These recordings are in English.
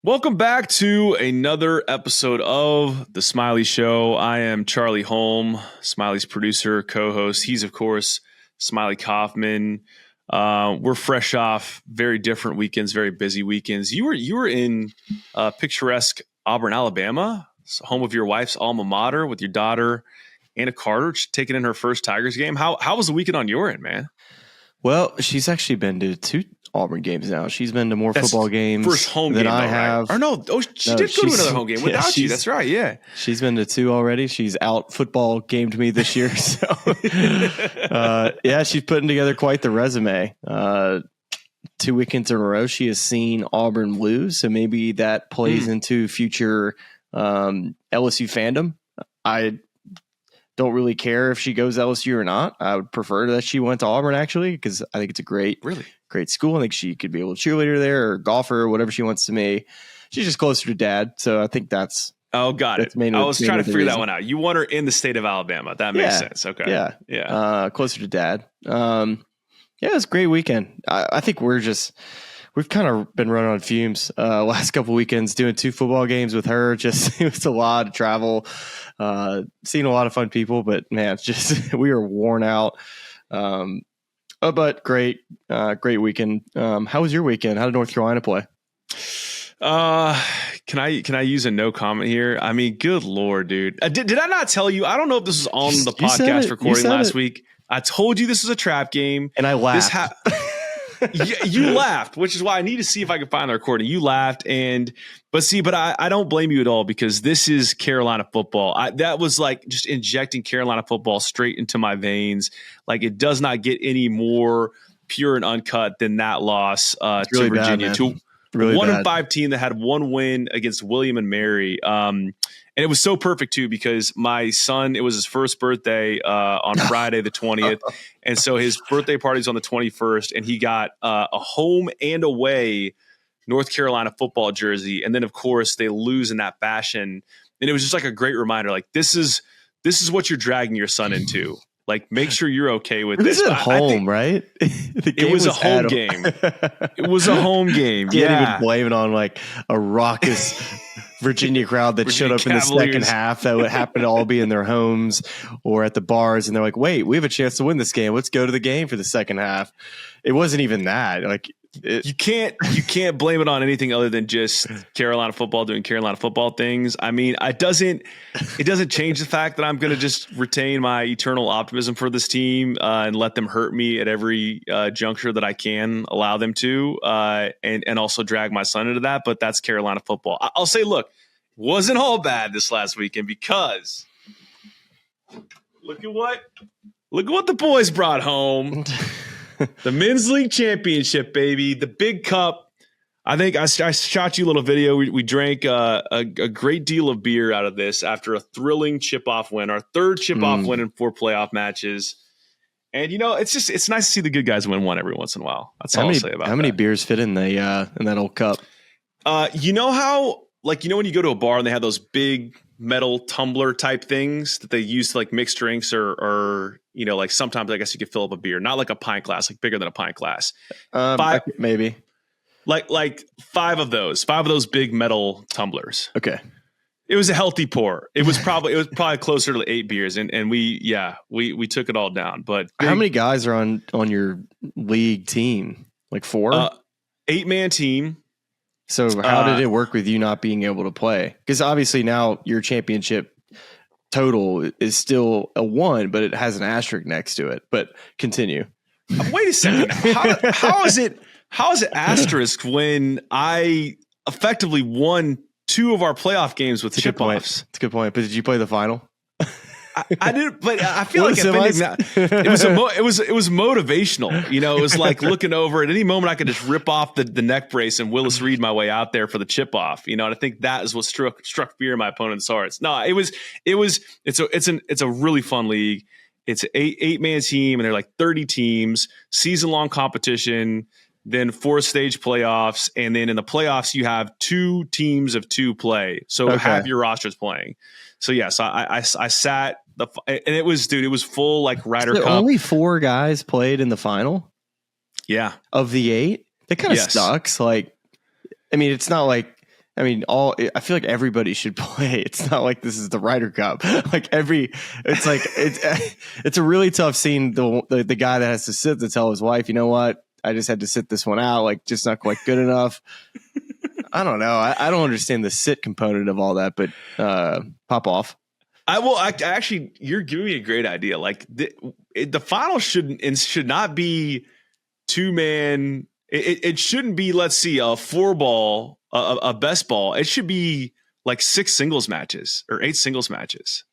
Welcome back to another episode of The Smylie Show. I am Charlie Hulme, Smylie's producer, co-host. He's, of course, Smylie Kaufman. We're fresh off very different weekends, very busy weekends. You were in picturesque Auburn, Alabama, home of your wife's alma mater, with your daughter, Anna Carter, taking in her first Tigers game. How was the weekend on your end, man? Well, she's actually been to 2 Auburn games now. She's been to more football games first home than game, I though, have. Right? Or no, she did go to another home game without you. That's right, yeah. She's been to 2 already. She's out football gamed me this year. So, she's putting together quite the resume. 2 weekends in a row, she has seen Auburn lose. So maybe that plays into future LSU fandom. I don't really care if she goes LSU or not. I would prefer that she went to Auburn, actually, because I think it's a great school. I think she could be able to cheerleader there or golfer or whatever she wants to be. She's just closer to dad. So I think that's got it. I was trying to figure that one out. You want her in the state of Alabama. That makes sense. Okay. Yeah. Closer to dad. It was a great weekend. I think we've kind of been running on fumes last couple weekends, doing 2 football games with her. Just, it was a lot of travel, seeing a lot of fun people, but man, it's just, we are worn out. But great weekend. How was your weekend? How did North Carolina play? Can I use a no comment here? I mean, good Lord, dude. Did I not tell you? I don't know if this was on the podcast recording last week. I told you this was a trap game. And I laughed. You laughed, which is why I need to see if I can find the recording. You laughed, but I don't blame you at all, because this is Carolina football. That was like just injecting Carolina football straight into my veins. Like, it does not get any more pure and uncut than that loss to Virginia, to really 1-5 team that had 1 win against William and Mary. And it was so perfect, too, because my son, it was his first birthday on Friday, the 20th. And so his birthday party's on the 21st, and he got a home and away North Carolina football jersey. And then, of course, they lose in that fashion. And it was just like a great reminder, like, this is what you're dragging your son into. Like, make sure you're okay with this. It was at home, right? It was a home game. It was a home game. Can't even blame it on like a raucous Virginia crowd that showed up Cavaliers in the second half that would happen to all be in their homes or at the bars. And they're like, wait, we have a chance to win this game. Let's go to the game for the second half. It wasn't even that. Like, you can't blame it on anything other than just Carolina football doing Carolina football things. I mean, it doesn't change the fact that I'm going to just retain my eternal optimism for this team and let them hurt me at every juncture that I can allow them to, and also drag my son into that. But that's Carolina football. I'll say, look, wasn't all bad this last weekend, because look at what the boys brought home. The Men's League Championship, baby. The big cup. I think I shot you a little video. We drank a great deal of beer out of this after a thrilling chip-off win, our 3rd chip-off win in 4 playoff matches. And, it's nice to see the good guys win one every once in a while. That's all I'll say about that. How many beers fit in that old cup? You know how, like, when you go to a bar and they have those big metal tumbler type things that they use to like mix drinks or like sometimes I guess you could fill up a beer, not like a pint glass, like bigger than a pint glass. 5, maybe like 5 of those big metal tumblers. Okay. It was a healthy pour. It was probably closer to 8 beers. And we took it all down. But how many guys are on your league team? Like 4? 8-man team. So how did it work with you not being able to play? Because obviously now your championship total is still a 1, but it has an asterisk next to it. But continue. Wait a second. How is it asterisk when I effectively won 2 of our playoff games with chip-offs? That's a good point. But did you play the final? I didn't, but I feel like it was motivational. It was like looking over at any moment I could just rip off the neck brace and Willis Reed my way out there for the chip off. And I think that is what struck fear in my opponent's hearts. No, it's a really fun league. It's an 8-man team, and they're like 30 teams, season-long competition, then 4-stage playoffs, and then in the playoffs you have 2 teams of 2 play. So half your rosters playing. So yes, I sat and it was full like Ryder Cup. Only 4 guys played in the final. Yeah, of the 8, that kind of sucks. Like, I mean, it's not like I mean, I feel like everybody should play. It's not like this is the Ryder Cup. It's a really tough scene. The guy that has to sit to tell his wife, you know what? I just had to sit this one out. Like, just not quite good enough. I don't know. I don't understand the sit component of all that, but pop off. Actually, you're giving me a great idea. Like the final should not be 2-man. It shouldn't be, let's see, a 4-ball, a best ball. It should be like 6 singles matches or 8 singles matches.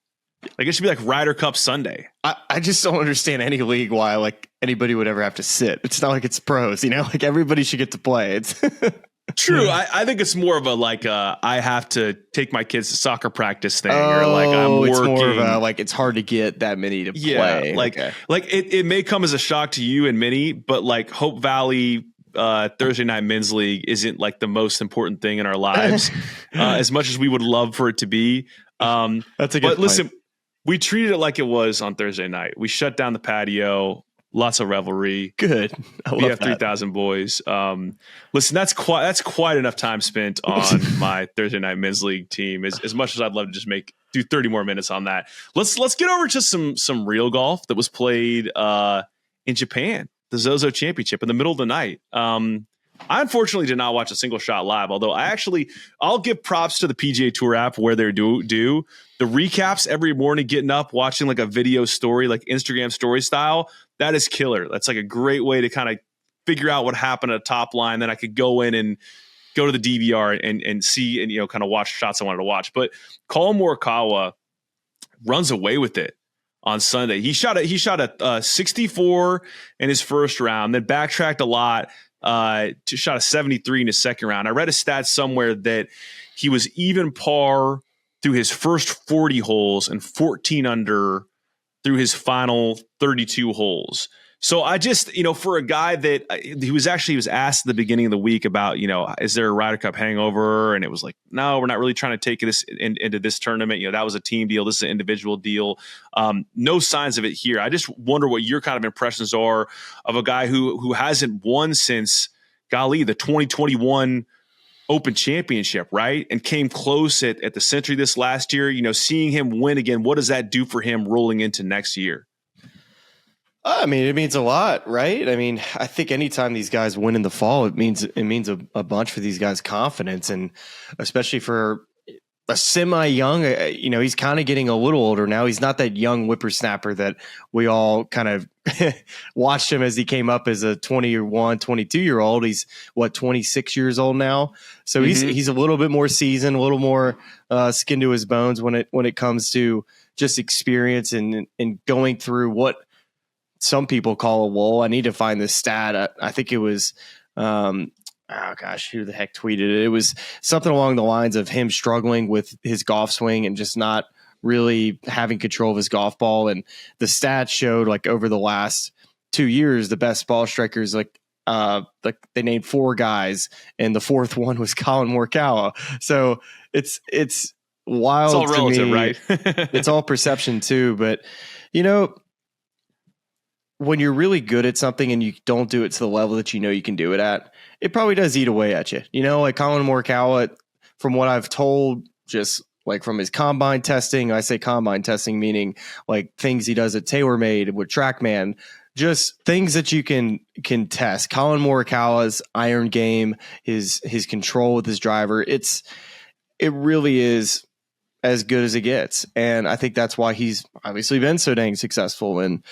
Like it should be like Ryder Cup Sunday. I just don't understand any league why like anybody would ever have to sit. It's not like it's pros, like everybody should get to play. It's true. I think it's more of a I have to take my kids to soccer practice thing, or like I'm working. It's more of a it's hard to get that many to play. Like it may come as a shock to you and many, but like Hope Valley Thursday Night Men's League isn't like the most important thing in our lives, as much as we would love for it to be. That's a good point. Listen, we treated it like it was on Thursday night. We shut down the patio. Lots of revelry. Good. We have 3,000 boys. Listen, that's quite enough time spent on my Thursday Night Men's League team. As much as I'd love to just do 30 more minutes on that. Let's get over to some real golf that was played in Japan, the Zozo Championship in the middle of the night. I unfortunately did not watch a single shot live, although I'll give props to the PGA Tour app where they're do the recaps every morning, getting up, watching like a video story, like Instagram story style. That is killer. That's like a great way to kind of figure out what happened at top line. Then I could go in and go to the DVR and see and kind of watch shots I wanted to watch. But Collin Morikawa runs away with it on Sunday. He shot a 64 in his first round, then backtracked a lot. Shot a 73 in his second round. I read a stat somewhere that he was even par through his first 40 holes and 14 under through his final 32 holes. So I just, for a guy that he was asked at the beginning of the week about, is there a Ryder Cup hangover? And it was like, no, we're not really trying to take this into this tournament. That was a team deal. This is an individual deal. No signs of it here. I just wonder what your kind of impressions are of a guy who hasn't won since, the 2021 Open Championship, right? And came close at the Century this last year. Seeing him win again, what does that do for him rolling into next year? I mean, it means a lot, right? I mean, I think anytime these guys win in the fall, it means a bunch for these guys' confidence, and especially for a semi-young, he's kind of getting a little older now. He's not that young whippersnapper that we all kind of watched him as he came up as a 21, 22-year-old. He's 26 years old now. So he's a little bit more seasoned, a little more skin to his bones when it comes to just experience and going through what some people call a lull. I need to find this stat. I think it was, who the heck tweeted it? It was something along the lines of him struggling with his golf swing and just not really having control of his golf ball. And the stats showed like over the last 2 years, the best ball strikers, like they named 4 guys and the 4th one was Collin Morikawa. So it's wild. It's all relative, right? It's all perception too. But, when you're really good at something and you don't do it to the level that you can do it at, it probably does eat away at you. Like Collin Morikawa, from what I've told, just like from his combine testing, I say combine testing, meaning like things he does at TaylorMade with TrackMan, just things that you can test. Collin Morikawa's iron game, his control with his driver, it really is as good as it gets. And I think that's why he's obviously been so dang successful. And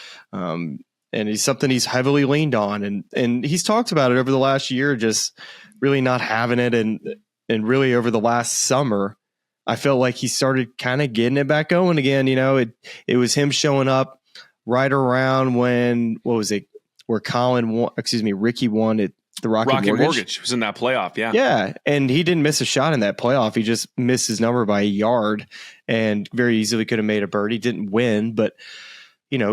he's something he's heavily leaned on. And he's talked about it over the last year, just really not having it. And really over the last summer, I felt like he started kind of getting it back going again. It was him showing up right around when, where Ricky won at the Rocket Mortgage. He was in that playoff. Yeah. Yeah. And he didn't miss a shot in that playoff. He just missed his number by a yard and very easily could have made a birdie. Didn't win, but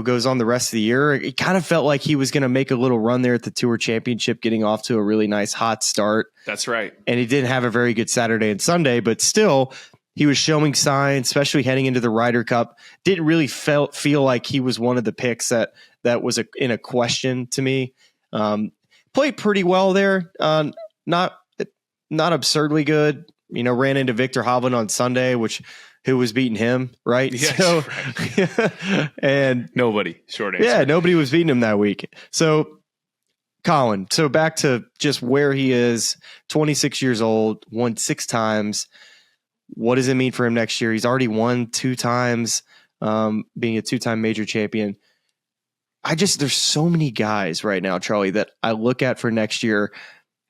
goes on the rest of the year. It kind of felt like he was going to make a little run there at the Tour Championship, getting off to a really nice hot start. That's right. And he didn't have a very good Saturday and Sunday, but still he was showing signs, especially heading into the Ryder Cup. Didn't really feel like he was one of the picks that was in a question to me. Played pretty well there. Not absurdly good. ran into Victor Hovland on Sunday, who was beating him, right? Yeah, so, right. And nobody, short answer. Yeah, nobody was beating him that week. So Collin, so back to just where he is, 26 years old, won 6 times. What does it mean for him next year? He's already won 2 times, being a 2-time major champion. There's so many guys right now, Charlie, that I look at for next year.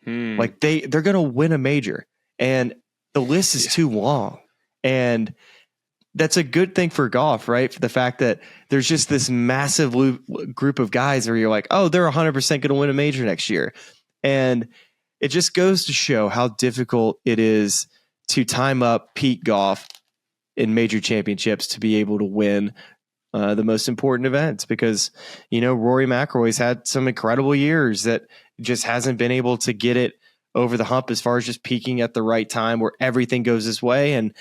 Like they're going to win a major, and the list is too long. And that's a good thing for golf, right? For the fact that there's just this massive group of guys where you're like, oh, they're 100% going to win a major next year. And it just goes to show how difficult it is to time up peak golf in major championships to be able to win the most important events, because, Rory McIlroy's had some incredible years that just hasn't been able to get it over the hump as far as just peaking at the right time where everything goes his way. And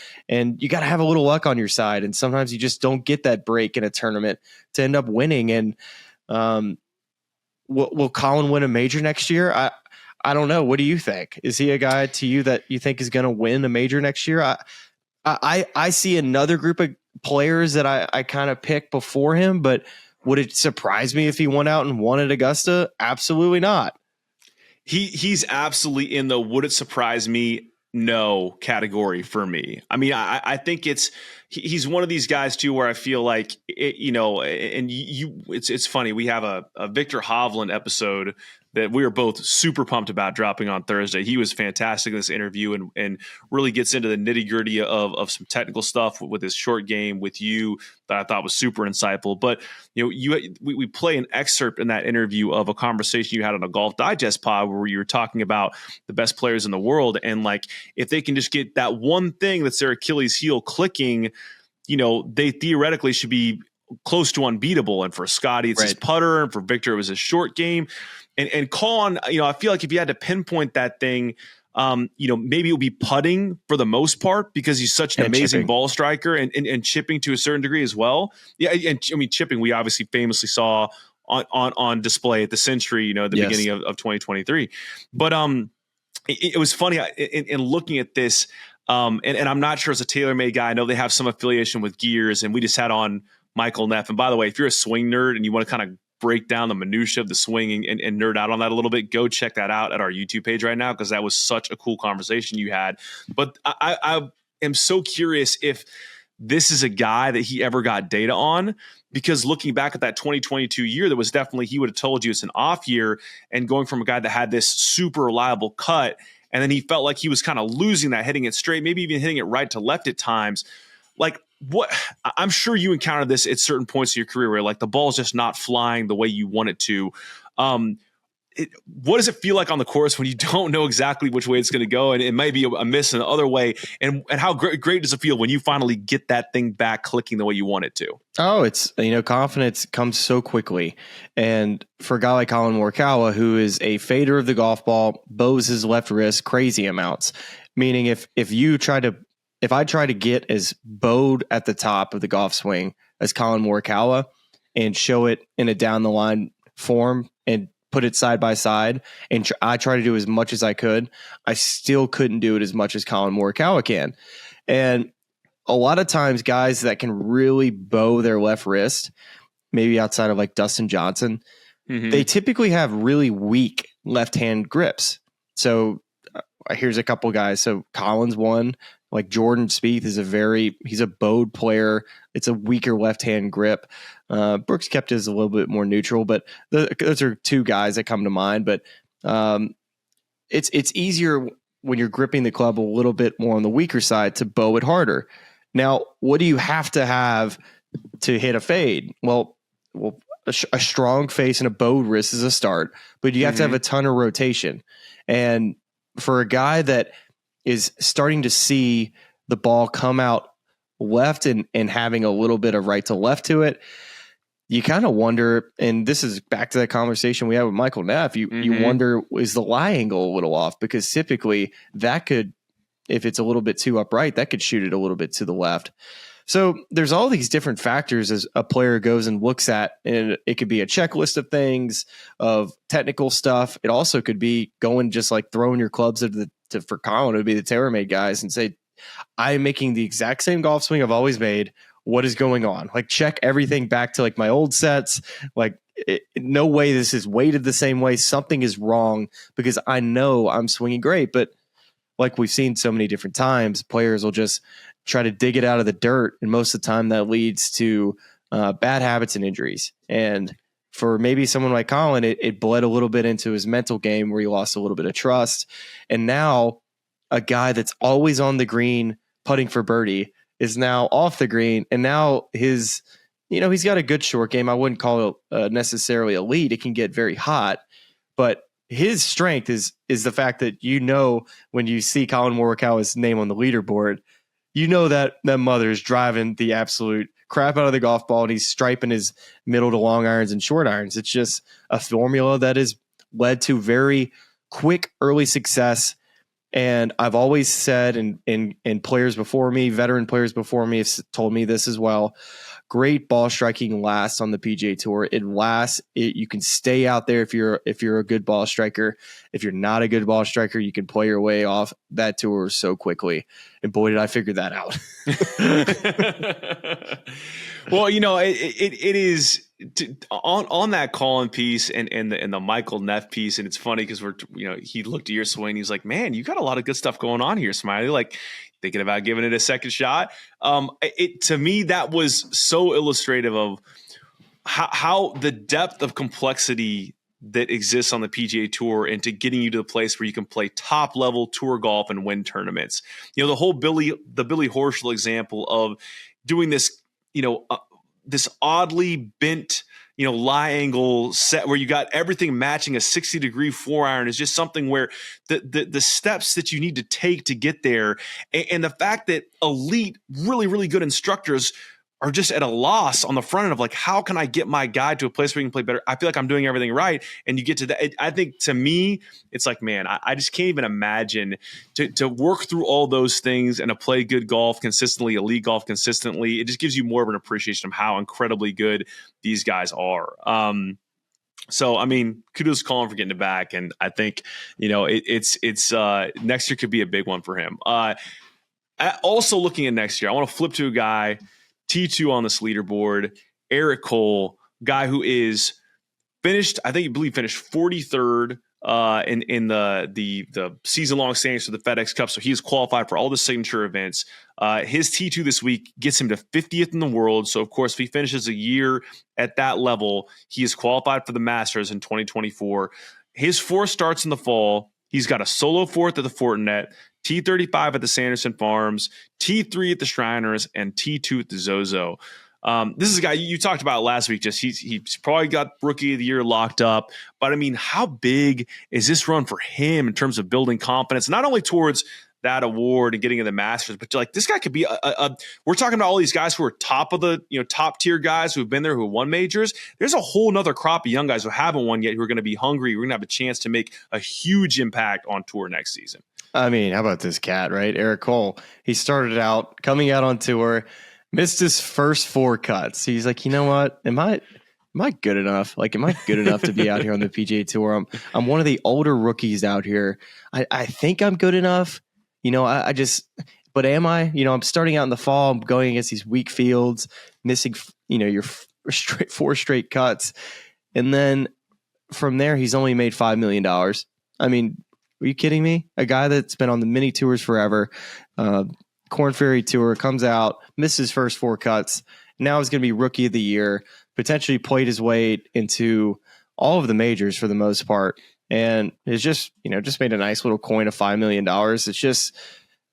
you got to have a little luck on your side. And sometimes you just don't get that break in a tournament to end up winning. And will Collin win a major next year? I don't know. What do you think? Is he a guy to you that you think is going to win a major next year? I see another group of players that I kind of picked before him, but would it surprise me if he went out and won at Augusta? Absolutely not. He's absolutely in the would it surprise me no category for me. I mean, I think he's one of these guys too where I feel like it's funny. We have a Victor Hovland episode that we were both super pumped about dropping on Thursday. He was fantastic in this interview and really gets into the nitty gritty of some technical stuff with his short game with you that I thought was super insightful. But we play an excerpt in that interview of a conversation you had on a Golf Digest pod where you were talking about the best players in the world, and like if they can just get that one thing that's their Achilles heel clicking, they theoretically should be close to unbeatable. And for Scotty, it's his putter, and for Victor, it was his short game. And Collin, I feel like if you had to pinpoint that thing, maybe it'll be putting for the most part because he's such an amazing chipping. Ball striker and chipping to a certain degree as well. Yeah, and I mean chipping we obviously famously saw on display at the Century, at the beginning of 2023. But it was funny in looking at this, and I'm not sure as a TaylorMade guy, I know they have some affiliation with Gears, and we just had on Michael Neff. And by the way, if you're a swing nerd and you want to kind of break down the minutia of the swing and nerd out on that a little bit, go check that out at our YouTube page right now, because that was such a cool conversation you had. But I am so curious if this is a guy that he ever got data on, because looking back at that 2022 year, that was definitely, he would have told you it's an off year, and going from a guy that had this super reliable cut, and then he felt like he was kind of losing that, hitting it straight, maybe even hitting it right to left at times. Like, what I'm sure you encountered this at certain points of your career where like the ball's just not flying the way you want it to. What does it feel like on the course when you don't know exactly which way it's going to go, and it might be a miss in the other way? And how great does it feel when you finally get that thing back clicking the way you want it to? Oh, it's, confidence comes so quickly. And for a guy like Collin Morikawa, who is a fader of the golf ball, bows his left wrist crazy amounts, meaning if I try to get as bowed at the top of the golf swing as Collin Morikawa and show it in a down the line form and put it side by side, and I try to do as much as I could, I still couldn't do it as much as Collin Morikawa can. And a lot of times guys that can really bow their left wrist, maybe outside of like Dustin Johnson, they typically have really weak left-hand grips. So here's a couple guys. So Collin's one. Like Jordan Spieth is he's a bowed player. It's a weaker left-hand grip. Brooks Koepka is a little bit more neutral, but those are 2 guys that come to mind. But it's easier when you're gripping the club a little bit more on the weaker side to bow it harder. Now, what do you have to hit a fade? Well, a strong face and a bowed wrist is a start, but you have to have a ton of rotation. And for a guy that is starting to see the ball come out left and having a little bit of right to left to it, you kind of wonder, and this is back to that conversation we had with Michael Neff, you wonder, is the lie angle a little off? Because typically that could, if it's a little bit too upright, that could shoot it a little bit to the left. So there's all these different factors as a player goes and looks at, and it could be a checklist of things, of technical stuff. It also could be going just like throwing your clubs for Collin, it would be the TaylorMade guys and say, I'm making the exact same golf swing I've always made. What is going on? Like, check everything back to like my old sets. Like, no way this is weighted the same way. Something is wrong because I know I'm swinging great. But like we've seen so many different times, players will just try to dig it out of the dirt. And most of the time that leads to bad habits and injuries. And for maybe someone like Collin, it bled a little bit into his mental game where he lost a little bit of trust. And now a guy that's always on the green putting for birdie is now off the green. And now he's got a good short game. I wouldn't call it necessarily elite. It can get very hot, but his strength is the fact that, when you see Collin Morikawa's name on the leaderboard, that mother is driving the absolute crap out of the golf ball and he's striping his middle to long irons and short irons. It's just a formula that has led to very quick early success. And I've always said, and players before me, veteran players before me have told me this as well, great ball striking lasts on the PGA Tour. It lasts. You can stay out there if you're a good ball striker. If you're not a good ball striker, you can play your way off that tour so quickly. And boy, did I figure that out. Well, it is on that Collin piece and the Michael Neff piece, and it's funny because he looked at your swing. He's like, "Man, you got a lot of good stuff going on here, Smylie." Like, thinking about giving it a second shot. To me, that was so illustrative of how the depth of complexity that exists on the PGA Tour into getting you to the place where you can play top level tour golf and win tournaments. The whole Billy Horschel example of doing this, this oddly bent, lie angle set where you got everything matching a 60-degree 4-iron is just something where the steps that you need to take to get there, and the fact that elite, really, really good instructors are just at a loss on the front end of like, how can I get my guy to a place where he can play better? I feel like I'm doing everything right. And you get to that. I think to me, it's like, man, I just can't even imagine to work through all those things and to play good golf consistently, elite golf consistently. It just gives you more of an appreciation of how incredibly good these guys are. So, I mean, kudos to Collin for getting it back. And I think, it's next year could be a big one for him. Also looking at next year, I want to flip to a guy, T2 on this leaderboard, Eric Cole, guy who is finished 43rd in the season-long standings for the FedEx Cup. So he is qualified for all the signature events. His T2 this week gets him to 50th in the world. So, of course, if he finishes a year at that level, he is qualified for the Masters in 2024. His 4 starts in the fall. He's got a solo 4th at the Fortinet, T35 at the Sanderson Farms, T3 at the Shriners, and T2 at the Zozo. This is a guy you talked about last week. Just he's probably got Rookie of the Year locked up. But I mean, how big is this run for him in terms of building confidence, not only towards that award and getting in the Masters, but like this guy could be we're talking about all these guys who are top of the top tier guys who've been there, who have won majors. There's a whole nother crop of young guys who haven't won yet, who are going to be hungry. We're going to have a chance to make a huge impact on tour next season. I mean, how about this cat, right? Eric Cole. He started out coming out on tour, missed his first 4 cuts. He's like, you know what? Am I good enough? Like, am I good enough to be out here on the PGA Tour? I'm one of the older rookies out here. I think I'm good enough. But am I? I'm starting out in the fall. I'm going against these weak fields, missing, your 4 straight cuts. And then from there, he's only made $5 million. I mean, are you kidding me? A guy that's been on the mini tours forever, Korn Ferry Tour, comes out, misses his first 4 cuts. Now he's going to be Rookie of the Year, potentially played his way into all of the majors for the most part. And it's just made a nice little coin of $5 million. It's just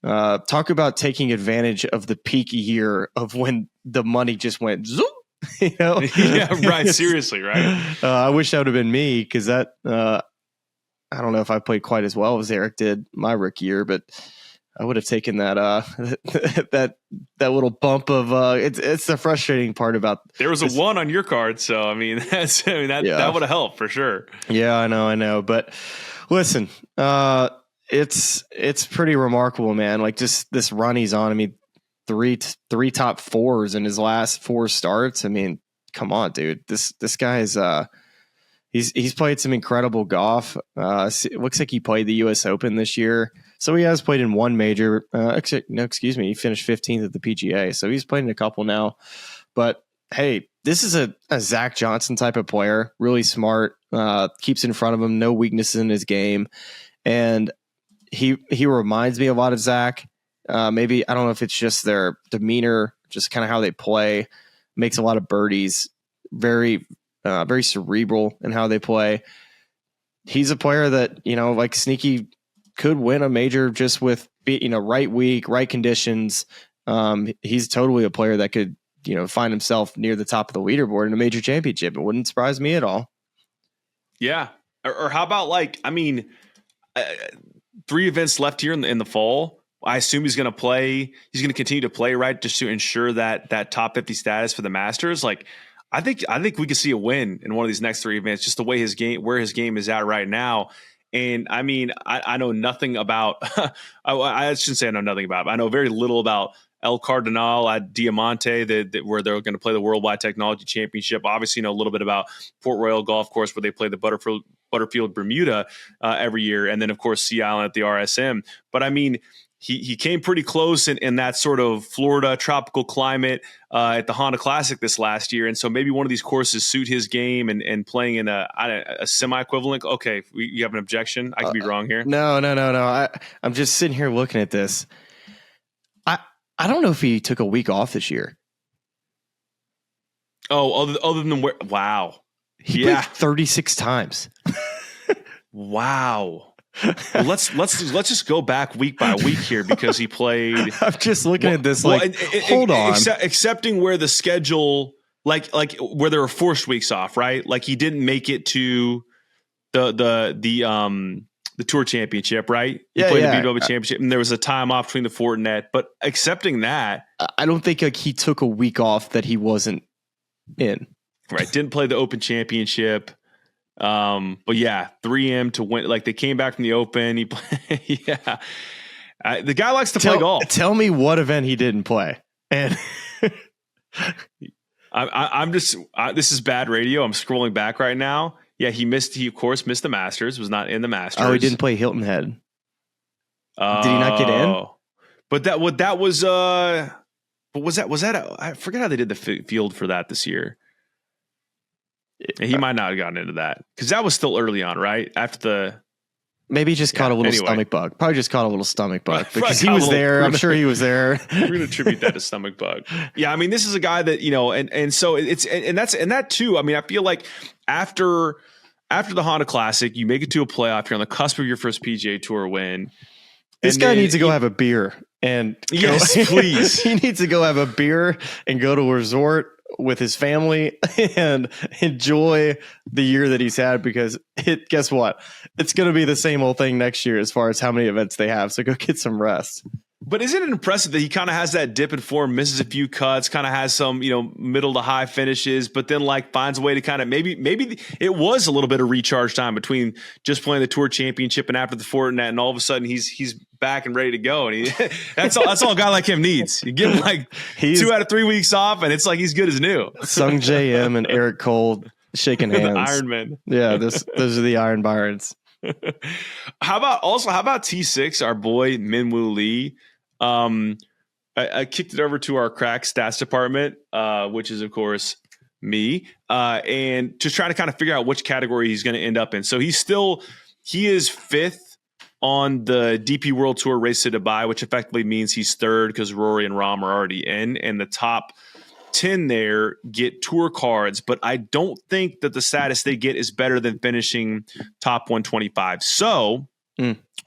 talk about taking advantage of the peak year of when the money just went zoom. Yeah, right. Seriously, right. I wish that would have been me, because that I don't know if I played quite as well as Eric did my rookie year, but I would have taken that that little bump of it's the frustrating part about there was a 1 on your card, so I mean that would have helped for sure. Yeah, I know. But listen, it's pretty remarkable, man. Like, just this run he's on. I mean, three top 4s in his last 4 starts. I mean, come on, dude. This guy is he's played some incredible golf. It looks like he played the US Open this year. So he has played in one major. Excuse me. He finished 15th at the PGA. So he's played in a couple now. But hey, this is a Zach Johnson type of player. Really smart. Keeps in front of him. No weaknesses in his game. And he reminds me a lot of Zach. Maybe, I don't know if it's just their demeanor, just kind of how they play. Makes a lot of birdies. Very cerebral in how they play. He's a player that, like Sneaky could win a major just with, right week, right conditions. He's totally a player that could, find himself near the top of the leaderboard in a major championship. It wouldn't surprise me at all. Yeah. Or how about 3 events left here in the fall. I assume he's going to play. He's going to continue to play, right, just to ensure that top 50 status for the Masters. I think we could see a win in one of these next 3 events, just the way where his game is at right now. And I mean, I know nothing about. I shouldn't say I know nothing about. I know very little about El Cardinal at Diamante, where they're going to play the Worldwide Technology Championship. Obviously, know a little bit about Port Royal Golf Course, where they play the Butterfield Bermuda every year, and then of course Sea Island at the RSM. But I mean, he came pretty close in that sort of Florida tropical climate at the Honda Classic this last year. And so maybe one of these courses suit his game and playing in a semi-equivalent. Okay, you have an objection? I could be wrong here. No. I'm just sitting here looking at this. I don't know if he took a week off this year. Oh, other than where? Wow. He played 36 times. Wow. Well, let's just go back week by week here, because he played. I'm just looking at this hold on. Accepting where the schedule, like where there were forced weeks off, right? Like he didn't make it to the Tour Championship, right? He played the BW Championship, and there was a time off between the Fortinet. But accepting that, I don't think he took a week off that he wasn't in. Right, didn't play the Open Championship. But yeah, 3M to win. Like they came back from the Open. He played, the guy likes to play golf. Tell me what event he didn't play. And I'm just this is bad radio. I'm scrolling back right now. Yeah, he of course missed the Masters. Was not in the Masters. Oh, he didn't play Hilton Head. Did he not get in? But that was I forget how they did the field for that this year. He might not have gotten into that because that was still early on, right? After the maybe just caught a little stomach bug. Probably just caught a little stomach bug because he was there. I'm sure he was there. We're going to attribute that to stomach bug. Yeah, I mean, this is a guy that and so it's and that too. I mean, I feel like after the Honda Classic, you make it to a playoff. You're on the cusp of your first PGA Tour win. This guy needs to go have a beer and yes, please. He needs to go have a beer and go to a resort with his family and enjoy the year that he's had, because guess what? It's going to be the same old thing next year as far as how many events they have. So go get some rest. But isn't it impressive that he kind of has that dip in form, misses a few cuts, kind of has some, middle to high finishes, but then finds a way to kind of maybe it was a little bit of recharge time between just playing the Tour Championship and after the Fortinet, and all of a sudden he's back and ready to go. And that's all a guy like him needs. You give him 2 out of 3 weeks off, and it's like he's good as new. Sung J.M. and Eric Cole shaking hands. The Iron Men. Yeah, those are the Iron Byrons. How about T6, our boy Minwoo Lee? I kicked it over to our crack stats department, which is of course me, and to try to kind of figure out which category he's going to end up in. So he is 5th on the DP World Tour Race to Dubai, which effectively means he's 3rd because Rory and Rahm are already in, and the top 10 there get tour cards, but I don't think that the status they get is better than finishing top 125. So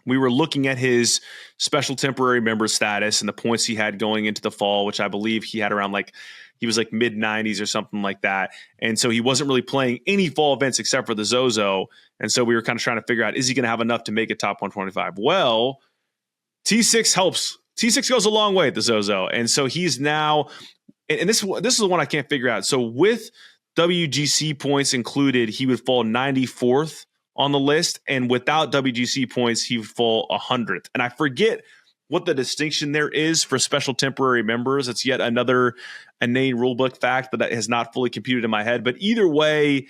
we were looking at his special temporary member status and the points he had going into the fall, which I believe he had around he was mid 90s or something like that. And so he wasn't really playing any fall events except for the Zozo. And so we were kind of trying to figure out, is he going to have enough to make it top 125? Well, T6 helps. T6 goes a long way at the Zozo. And so he's now, and this is the one I can't figure out. So with WGC points included, he would fall 94th on the list. And without WGC points, he would fall 100th. And I forget what the distinction there is for special temporary members. It's yet another inane rulebook fact that has not fully computed in my head. But either way,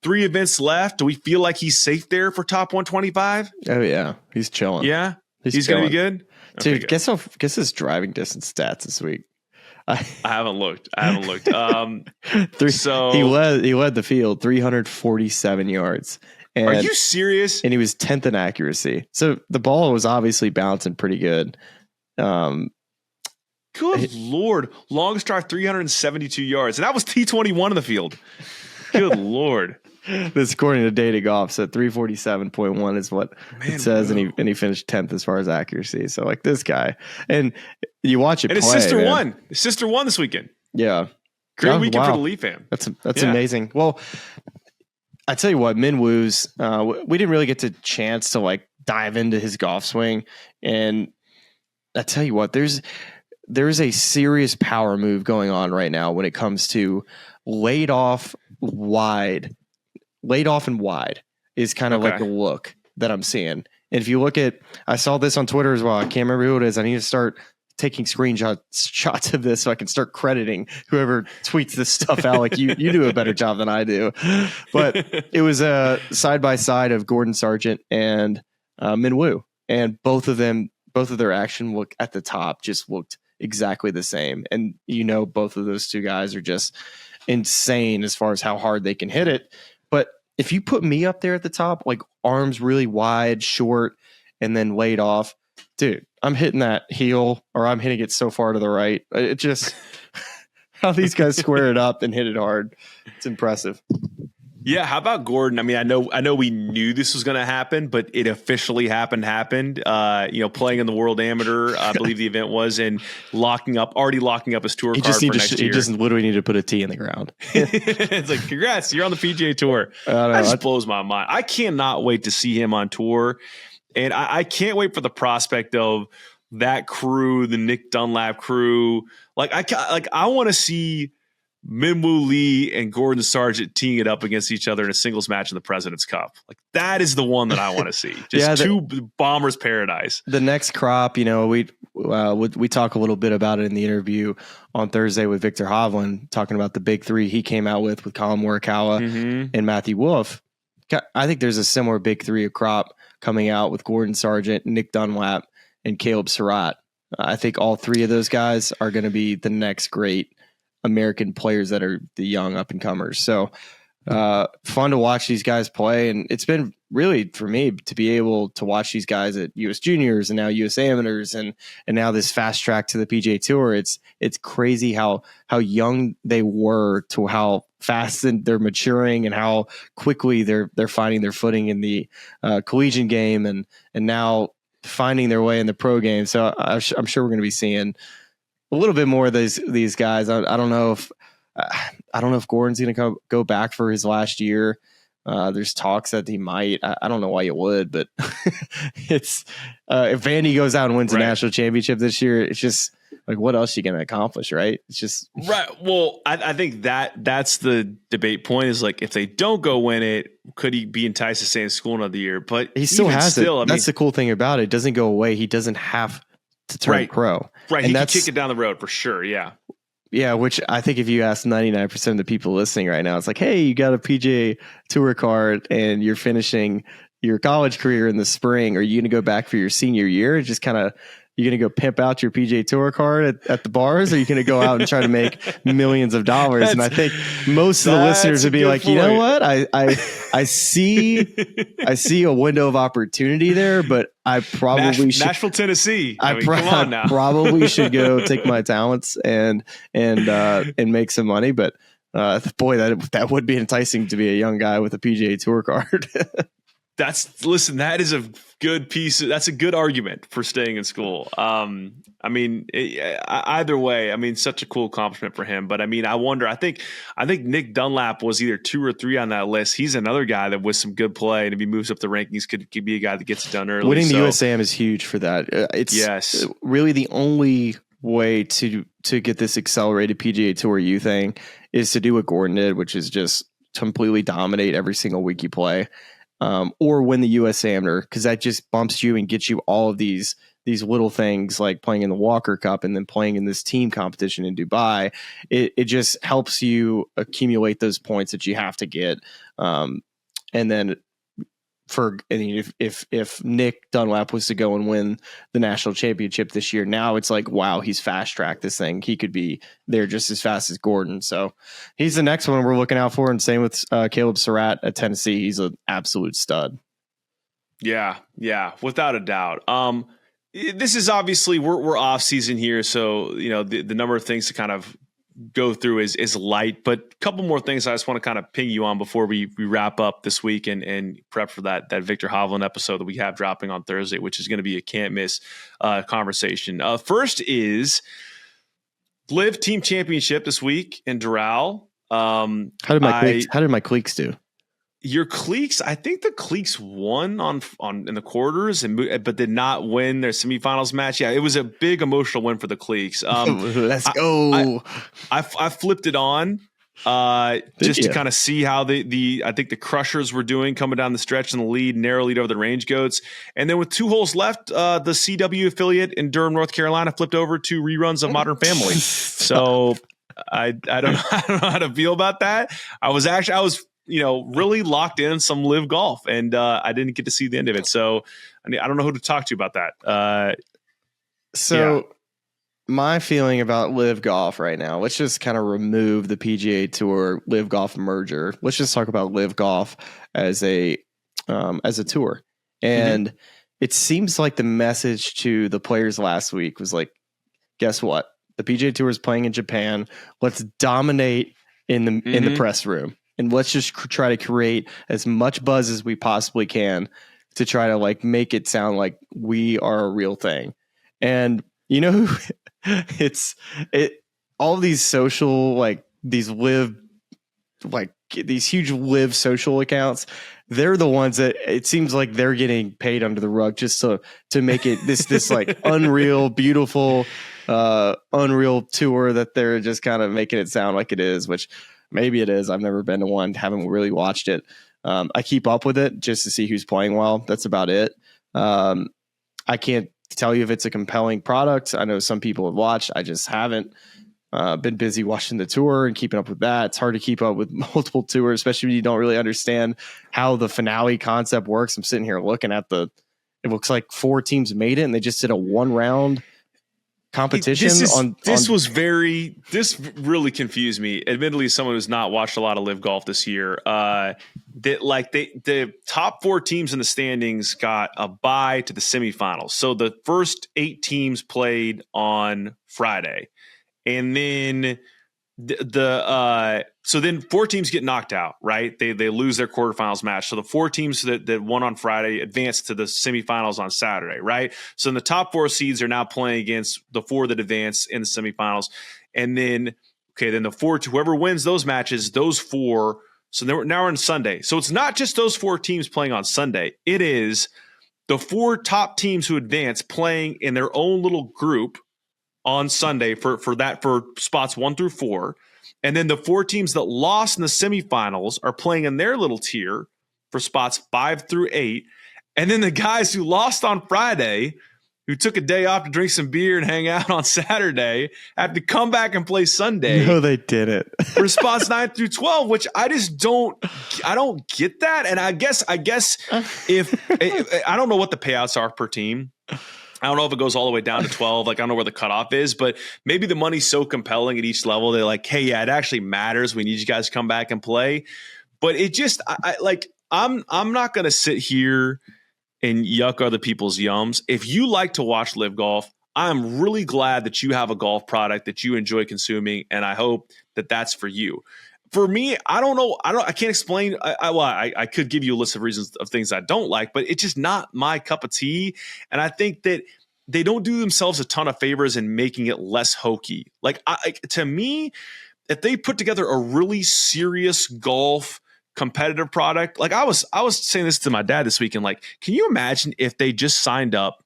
3 events left. Do we feel like he's safe there for top 125? Oh, yeah. He's chilling. Yeah. He's going to be good? Dude, Okay, guess his driving distance stats this week. I haven't looked. He led the field 347 yards. And, are you serious? And he was 10th in accuracy. So the ball was obviously bouncing pretty good. Good Lord. Longest drive, 372 yards. And that was T21 in the field. Good Lord. This according to Data Golf, so 347.1 is what it says, and he finished 10th as far as accuracy. So like this guy, and you watch it. And play, his sister man. won. His sister won this weekend. Yeah, great weekend for the Leaf fam. That's amazing. Well, I tell you what, Min Woo's, we didn't really get the chance to like dive into his golf swing, and I tell you what, there's a serious power move going on right now when it comes to laid off and wide is kind of like the look that I'm seeing. And if you look at, I saw this on Twitter as well. I can't remember who it is. I need to start taking shots of this so I can start crediting whoever tweets this stuff out. Like you do a better job than I do. But it was a side by side of Gordon Sargent and Min Woo, and both of their action look at the top just looked exactly the same. And both of those two guys are just insane as far as how hard they can hit it. But if you put me up there at the top, like arms really wide, short, and then laid off, dude, I'm hitting that heel, or I'm hitting it so far to the right. It just how these guys square it up and hit it hard. It's impressive. Yeah, how about Gordon? I mean, I know we knew this was going to happen, but it officially happened. Playing in the World Amateur, I believe the event was, and already locking up his tour card for next year. He just literally need to put a tee in the ground. It's like, congrats, you're on the PGA Tour. That just blows my mind. I cannot wait to see him on tour, and I can't wait for the prospect of that crew, the Nick Dunlap crew. I want to see Minwoo Lee and Gordon Sargent teeing it up against each other in a singles match in the President's Cup. Like that is the one that I want to see. Just two bombers paradise. The next crop, we talk a little bit about it in the interview on Thursday with Victor Hovland, talking about the big three he came out with Collin Morikawa and Matthew Wolff. I think there's a similar big three of crop coming out with Gordon Sargent, Nick Dunlap, and Caleb Surratt. I think all three of those guys are going to be the next great American players that are the young up and comers. So fun to watch these guys play. And it's been really for me to be able to watch these guys at US Juniors and now US Amateurs and now this fast track to the PGA Tour. It's crazy how young they were to how fast they're maturing and how quickly they're finding their footing in the collegiate game and now finding their way in the pro game. So I'm sure we're going to be seeing a little bit more of these guys. I don't know if Gordon's going to go back for his last year. There's talks that he might. I don't know why you would, but it's if Vandy goes out and wins a national championship this year, it's just like what else are you going to accomplish, right? It's just right. Well, I think that's the debate point is like if they don't go win it, could he be enticed to stay in school another year? But he still has it. That's the cool thing about it. It doesn't go away. He doesn't have to turn pro. Right. And he can kick it down the road for sure. Yeah. Yeah. Which I think if you ask 99% of the people listening right now, it's like, hey, you got a PGA Tour card and you're finishing your college career in the spring. Are you going to go back for your senior year? Just kind of, you're going to go pimp out your PGA Tour card at the bars, or are you going to go out and try to make millions of dollars? And I think most of the listeners would be like, you know what? I see a window of opportunity there, but I probably should. Nashville, Tennessee. Come on now. Probably should go take my talents and make some money. But boy, that would be enticing to be a young guy with a PGA Tour card. That is a good piece. That's a good argument for staying in school. Either way, such a cool accomplishment for him. But I wonder, I think Nick Dunlap was either 2 or 3 on that list. He's another guy that with some good play, and if he moves up the rankings, could be a guy that gets it done early. Winning the USAM is huge for that. It's really the only way to get this accelerated PGA Tour U thing is to do what Gordon did, which is just completely dominate every single week you play. Or win the US Amateur, because that just bumps you and gets you all of these little things like playing in the Walker Cup and then playing in this team competition in Dubai. It just helps you accumulate those points that you have to get. And then if Nick Dunlap was to go and win the national championship this year, now it's like, wow, he's fast tracked this thing. He could be there just as fast as Gordon. So he's the next one we're looking out for. And same with Caleb Surratt at Tennessee. He's an absolute stud. Yeah, without a doubt. This is obviously we're off season here, so the number of things to kind of go through is light, but a couple more things I just want to kind of ping you on before we wrap up this week and prep for that Victor Hovland episode that we have dropping on Thursday, which is going to be a can't miss conversation. First is LIV Team Championship this week in Doral. How did my cliques do? Your cliques, I think the cliques won on in the quarters, but did not win their semifinals match. Yeah, it was a big emotional win for the cliques. Let's go. I flipped it on just to kind of see how I think the Crushers were doing coming down the stretch in the lead, narrow lead over the Range Goats. And then with 2 holes left, the CW affiliate in Durham, North Carolina flipped over to reruns of Modern Family. So I don't know how to feel about that. I was really locked in some LIV Golf, and I didn't get to see the end of it. So I don't know who to talk to about that. My feeling about LIV Golf right now, let's just kind of remove the PGA Tour LIV Golf merger. Let's just talk about LIV Golf as a tour. And it seems like the message to the players last week was like, guess what? The PGA Tour is playing in Japan. Let's dominate in the press room. And let's just try to create as much buzz as we possibly can to try to like make it sound like we are a real thing. And all these social, like these LIV, like these huge LIV social accounts, they're the ones that it seems like they're getting paid under the rug just to make it this like unreal, beautiful, unreal tour that they're just kind of making it sound like it is, which maybe it is. I've never been to one, haven't really watched it. I keep up with it just to see who's playing well. That's about it. I can't tell you if it's a compelling product. I know some people have watched. I just haven't been busy watching the tour and keeping up with that. It's hard to keep up with multiple tours, especially when you don't really understand how the finale concept works. I'm sitting here looking at it looks like 4 teams made it and they just did a 1-round competition. This really confused me. Admittedly, as someone who's not watched a lot of LIV Golf this year, the top 4 teams in the standings got a bye to the semifinals. So the first 8 teams played on Friday, and then so then 4 teams get knocked out, right? They lose their quarterfinals match. So the 4 teams that won on Friday advance to the semifinals on Saturday, right? So in the top 4 seeds are now playing against the 4 that advance in the semifinals. And then, then the 4, whoever wins those matches, those 4. So now we're on Sunday. So it's not just those 4 teams playing on Sunday. It is the 4 top teams who advance playing in their own little group on Sunday for spots 1 through 4. And then the 4 teams that lost in the semifinals are playing in their little tier for spots 5 through 8. And then the guys who lost on Friday, who took a day off to drink some beer and hang out on Saturday, have to come back and play Sunday. No, they didn't. For spots 9 through 12, which I don't get that. And I guess if I don't know what the payouts are per team. I don't know if it goes all the way down to 12. Like, I don't know where the cutoff is, but maybe the money's so compelling at each level. They're like, hey, yeah, it actually matters. We need you guys to come back and play. But it just, I'm not going to sit here and yuck other people's yums. If you like to watch LIV Golf, I'm really glad that you have a golf product that you enjoy consuming. And I hope that that's for you. For me, I don't know. I can't explain. I could give you a list of reasons of things I don't like, but it's just not my cup of tea. And I think that they don't do themselves a ton of favors in making it less hokey. To me, if they put together a really serious golf competitive product, like I was saying this to my dad this weekend, like, can you imagine if they just signed up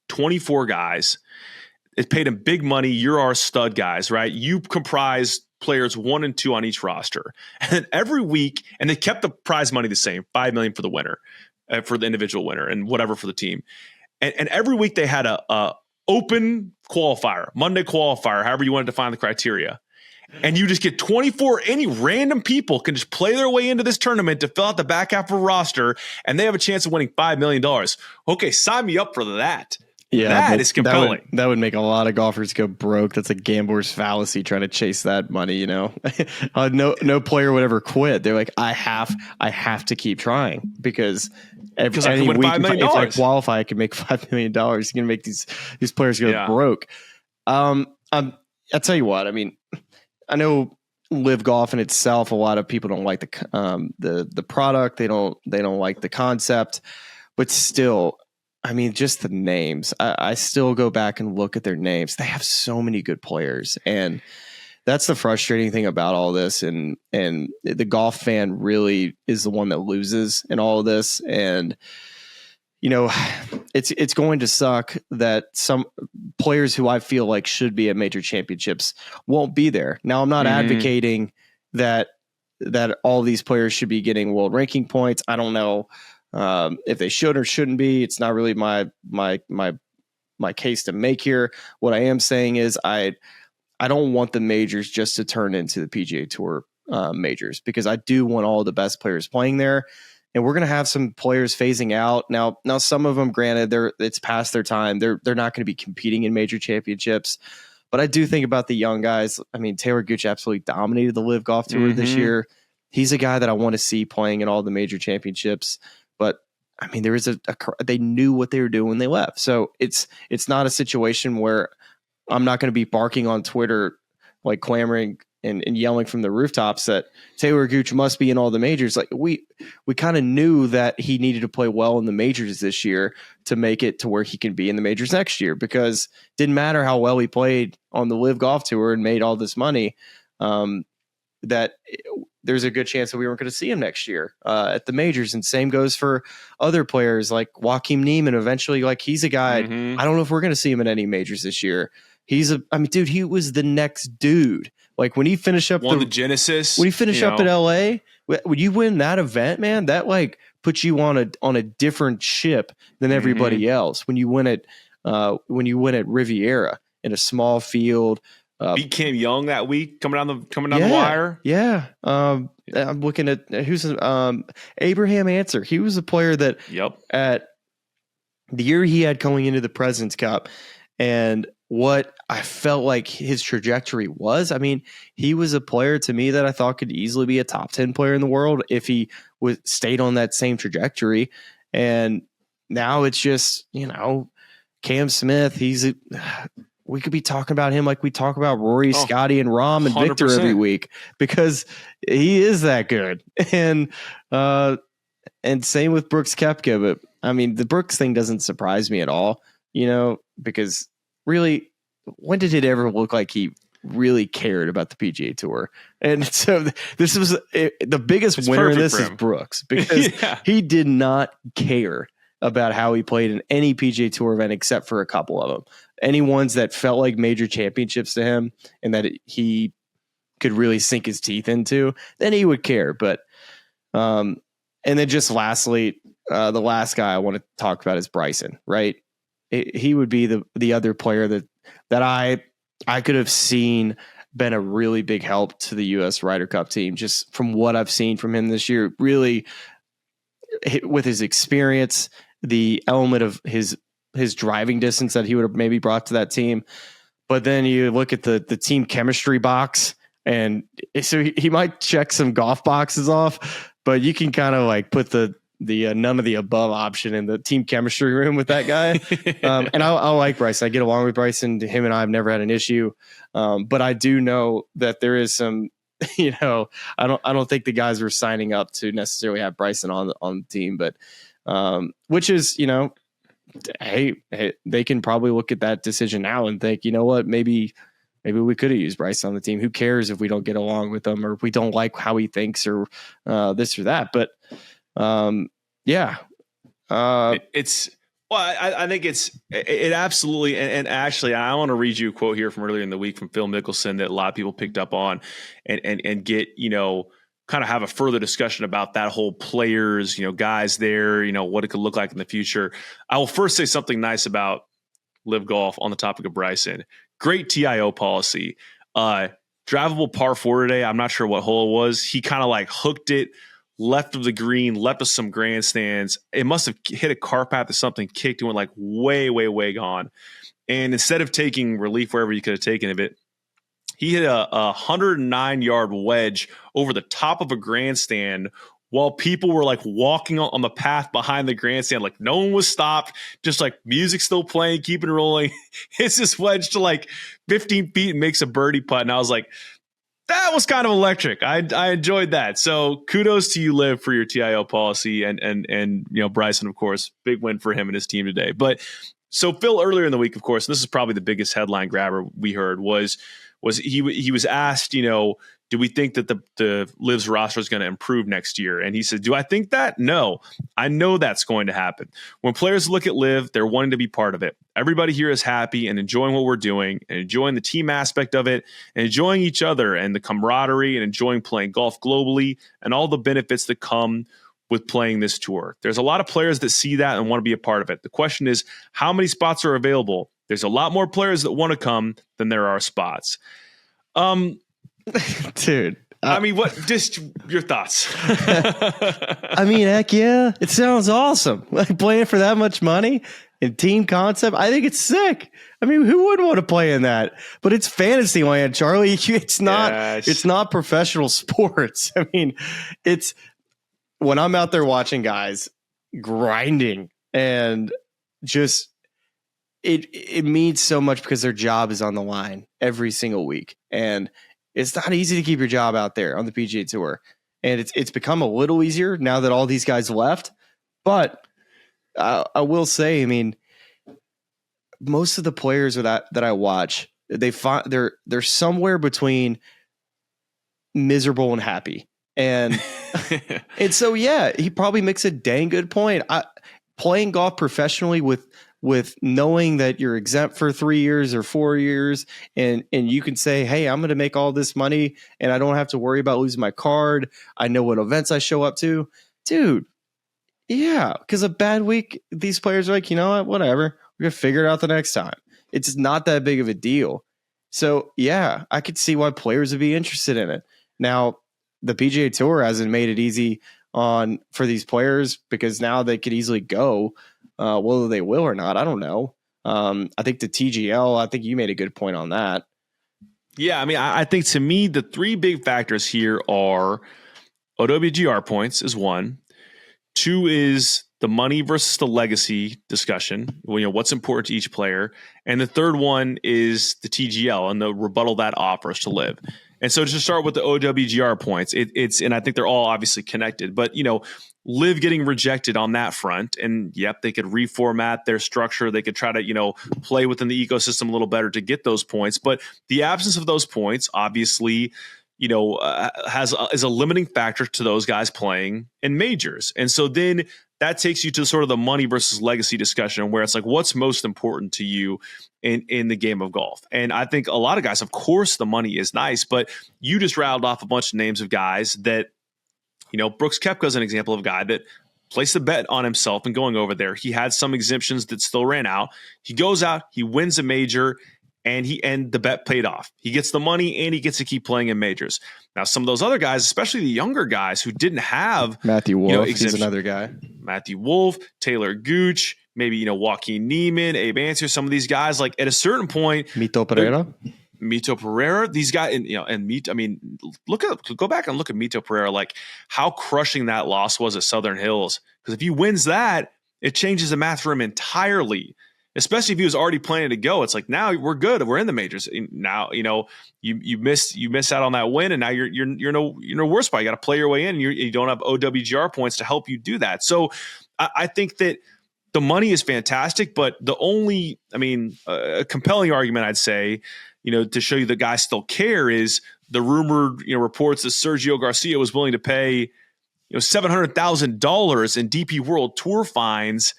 24 guys, it paid them big money. You're our stud guys, right? You comprise players 1 and 2 on each roster. And then every week, and they kept the prize money the same, $5 million for the winner, for the individual winner, and whatever for the team. And every week they had a open qualifier, Monday qualifier, however you want to define the criteria. and you just get 24, any random people can just play their way into this tournament to fill out the back half of a roster, and they have a chance of winning $5 million. Okay, sign me up for that. Yeah, that is compelling. That would make a lot of golfers go broke. That's a gambler's fallacy trying to chase that money. You know, no player would ever quit. They're like, I have to keep trying because every week if I qualify, I can make $5 million. You're gonna make these players go broke. I'll tell you what. I mean, I know LIV Golf in itself. A lot of people don't like the product. They don't like the concept, but still. I mean, just the names. I still go back and look at their names. They have so many good players, and that's the frustrating thing about all this. And the golf fan really is the one that loses in all of this. And you know, it's going to suck that some players who I feel like should be at major championships won't be there. Now, I'm not advocating that all these players should be getting world ranking points. I don't know. If they should or shouldn't be, it's not really my case to make here. What I am saying is I don't want the majors just to turn into the PGA Tour majors, because I do want all the best players playing there, and we're going to have some players phasing out. Now some of them, granted, it's past their time. They're not going to be competing in major championships, but I do think about the young guys. I mean, Taylor Gooch absolutely dominated the LIV Golf Tour this year. He's a guy that I want to see playing in all the major championships. But I mean, there is they knew what they were doing when they left. So it's not a situation where I'm not going to be barking on Twitter, like clamoring and yelling from the rooftops that Taylor Gooch must be in all the majors. Like we kind of knew that he needed to play well in the majors this year to make it to where he can be in the majors next year, because it didn't matter how well he played on the LIV Golf Tour and made all this money. That there's a good chance that we weren't going to see him next year at the majors. And same goes for other players like Joaquin Niemann. Eventually, like he's a guy, I don't know if we're going to see him in any majors this year. Dude, he was the next dude. Like when he finished up the Genesis, when he finished up at LA, when you win that event, man, that like puts you on a different ship than everybody else. When you win at Riviera in a small field, beat Cam Young that week coming down the wire. Yeah. I'm looking at who's Abraham Answer. He was a player that at the year he had going into the President's Cup, and what I felt like his trajectory was. I mean, he was a player to me that I thought could easily be a top 10 player in the world if he stayed on that same trajectory. And now it's just, Cam Smith, we could be talking about him like we talk about Rory, Scotty, and Rahm and 100%. Victor every week, because he is that good. And same with Brooks Koepka. But I mean, the Brooks thing doesn't surprise me at all, because really, when did it ever look like he really cared about the PGA Tour? And so this was the biggest winner in this is Brooks, because he did not care about how he played in any PGA Tour event except for a couple of them. Any ones that felt like major championships to him and that he could really sink his teeth into, then he would care. But and then just lastly, the last guy I want to talk about is Bryson, right? He would be the other player that I could have seen been a really big help to the U.S. Ryder Cup team, just from what I've seen from him this year. Really, with his experience, the element of his driving distance that he would have maybe brought to that team. But then you look at the team chemistry box, and so he might check some golf boxes off, but you can kind of like put the none of the above option in the team chemistry room with that guy. And I like Bryson. I get along with Bryson. Him and I have never had an issue. But I do know that there is some, I don't think the guys were signing up to necessarily have Bryson on the team, but which is, hey, they can probably look at that decision now and think, you know what, maybe we could have used Bryson on the team. Who cares if we don't get along with him, or if we don't like how he thinks, or this or that. But I think it absolutely, and actually, I want to read you a quote here from earlier in the week from Phil Mickelson that a lot of people picked up on, and get, kind of have a further discussion about that whole players, guys there, what it could look like in the future. I will first say something nice about LIV Golf on the topic of Bryson. Great TIO policy. drivable par 4 today. I'm not sure what hole it was. He kind of like hooked it left of the green, left of some grandstands. It must have hit a car path or something, kicked and went like way, way, way gone. And instead of taking relief wherever you could have taken of it, he hit a 109-yard wedge over the top of a grandstand while people were like walking on the path behind the grandstand. Like no one was stopped, just like music still playing, keeping it rolling. Hits this wedge to like 15 feet and makes a birdie putt. And I was like, that was kind of electric. I enjoyed that. So kudos to you, LIV, for your TIO policy, and Bryson, of course, big win for him and his team today. But so Phil, earlier in the week, of course, and this is probably the biggest headline grabber we heard was he was asked, do we think that the LIV's roster is going to improve next year? And he said, do I think that? No, I know that's going to happen. When players look at LIV, they're wanting to be part of it. Everybody here is happy and enjoying what we're doing and enjoying the team aspect of it and enjoying each other and the camaraderie and enjoying playing golf globally and all the benefits that come with playing this tour. There's a lot of players that see that and want to be a part of it. The question is, how many spots are available? There's a lot more players that want to come than there are spots. Dude. I mean, what? Just your thoughts. I mean, heck yeah. It sounds awesome. Like playing for that much money and team concept. I think it's sick. I mean, who would want to play in that? But it's fantasy land, Charlie. It's not professional sports. I mean, it's when I'm out there watching guys grinding and just it means so much because their job is on the line every single week. And it's not easy to keep your job out there on the PGA Tour. And it's become a little easier now that all these guys left. But I will say, I mean, most of the players that I watch, they're somewhere between miserable and happy. And and so, yeah, he probably makes a dang good point. Playing golf professionally with knowing that you're exempt for 3 years or 4 years and you can say, hey, I'm going to make all this money and I don't have to worry about losing my card. I know what events I show up to. Dude, yeah, because a bad week, these players are like, you know what, whatever. We're going to figure it out the next time. It's not that big of a deal. So, yeah, I could see why players would be interested in it. Now, the PGA Tour hasn't made it easy for these players because now they could easily go. Whether they will or not, I don't know. I think the TGL, I think you made a good point on that. Yeah, I mean, I think to me, the three big factors here are OWGR points is one. Two is the money versus the legacy discussion. Well, what's important to each player. And the third one is the TGL and the rebuttal that offers to LIV. And so to start with the OWGR points, it's and I think they're all obviously connected, but LIV getting rejected on that front, and yep, they could reformat their structure. They could try to play within the ecosystem a little better to get those points. But the absence of those points, obviously, is a limiting factor to those guys playing in majors. And so then that takes you to sort of the money versus legacy discussion, where it's like, what's most important to you in the game of golf? And I think a lot of guys, of course, the money is nice, but you just rattled off a bunch of names of guys that. Brooks Koepka is an example of a guy that placed a bet on himself and going over there. He had some exemptions that still ran out. He goes out, he wins a major, and the bet paid off. He gets the money and he gets to keep playing in majors. Now, some of those other guys, especially the younger guys who didn't have Matthew Wolff, he's another guy. Matthew Wolff, Taylor Gooch, maybe Joaquin Niemann, Abe Answer, some of these guys, like at a certain point, Mito Pereira, these guys, go back and look at Mito Pereira, like how crushing that loss was at Southern Hills. Because if he wins that, it changes the math for him entirely. Especially if he was already planning to go, it's like now we're good. We're in the majors now. You miss out on that win, and now you're no worse spot. You got to play your way in. And you don't have OWGR points to help you do that. So I think that the money is fantastic, but the only, a compelling argument I'd say. To show you the guys still care is the rumored, reports that Sergio Garcia was willing to pay, $700,000 in DP World Tour fines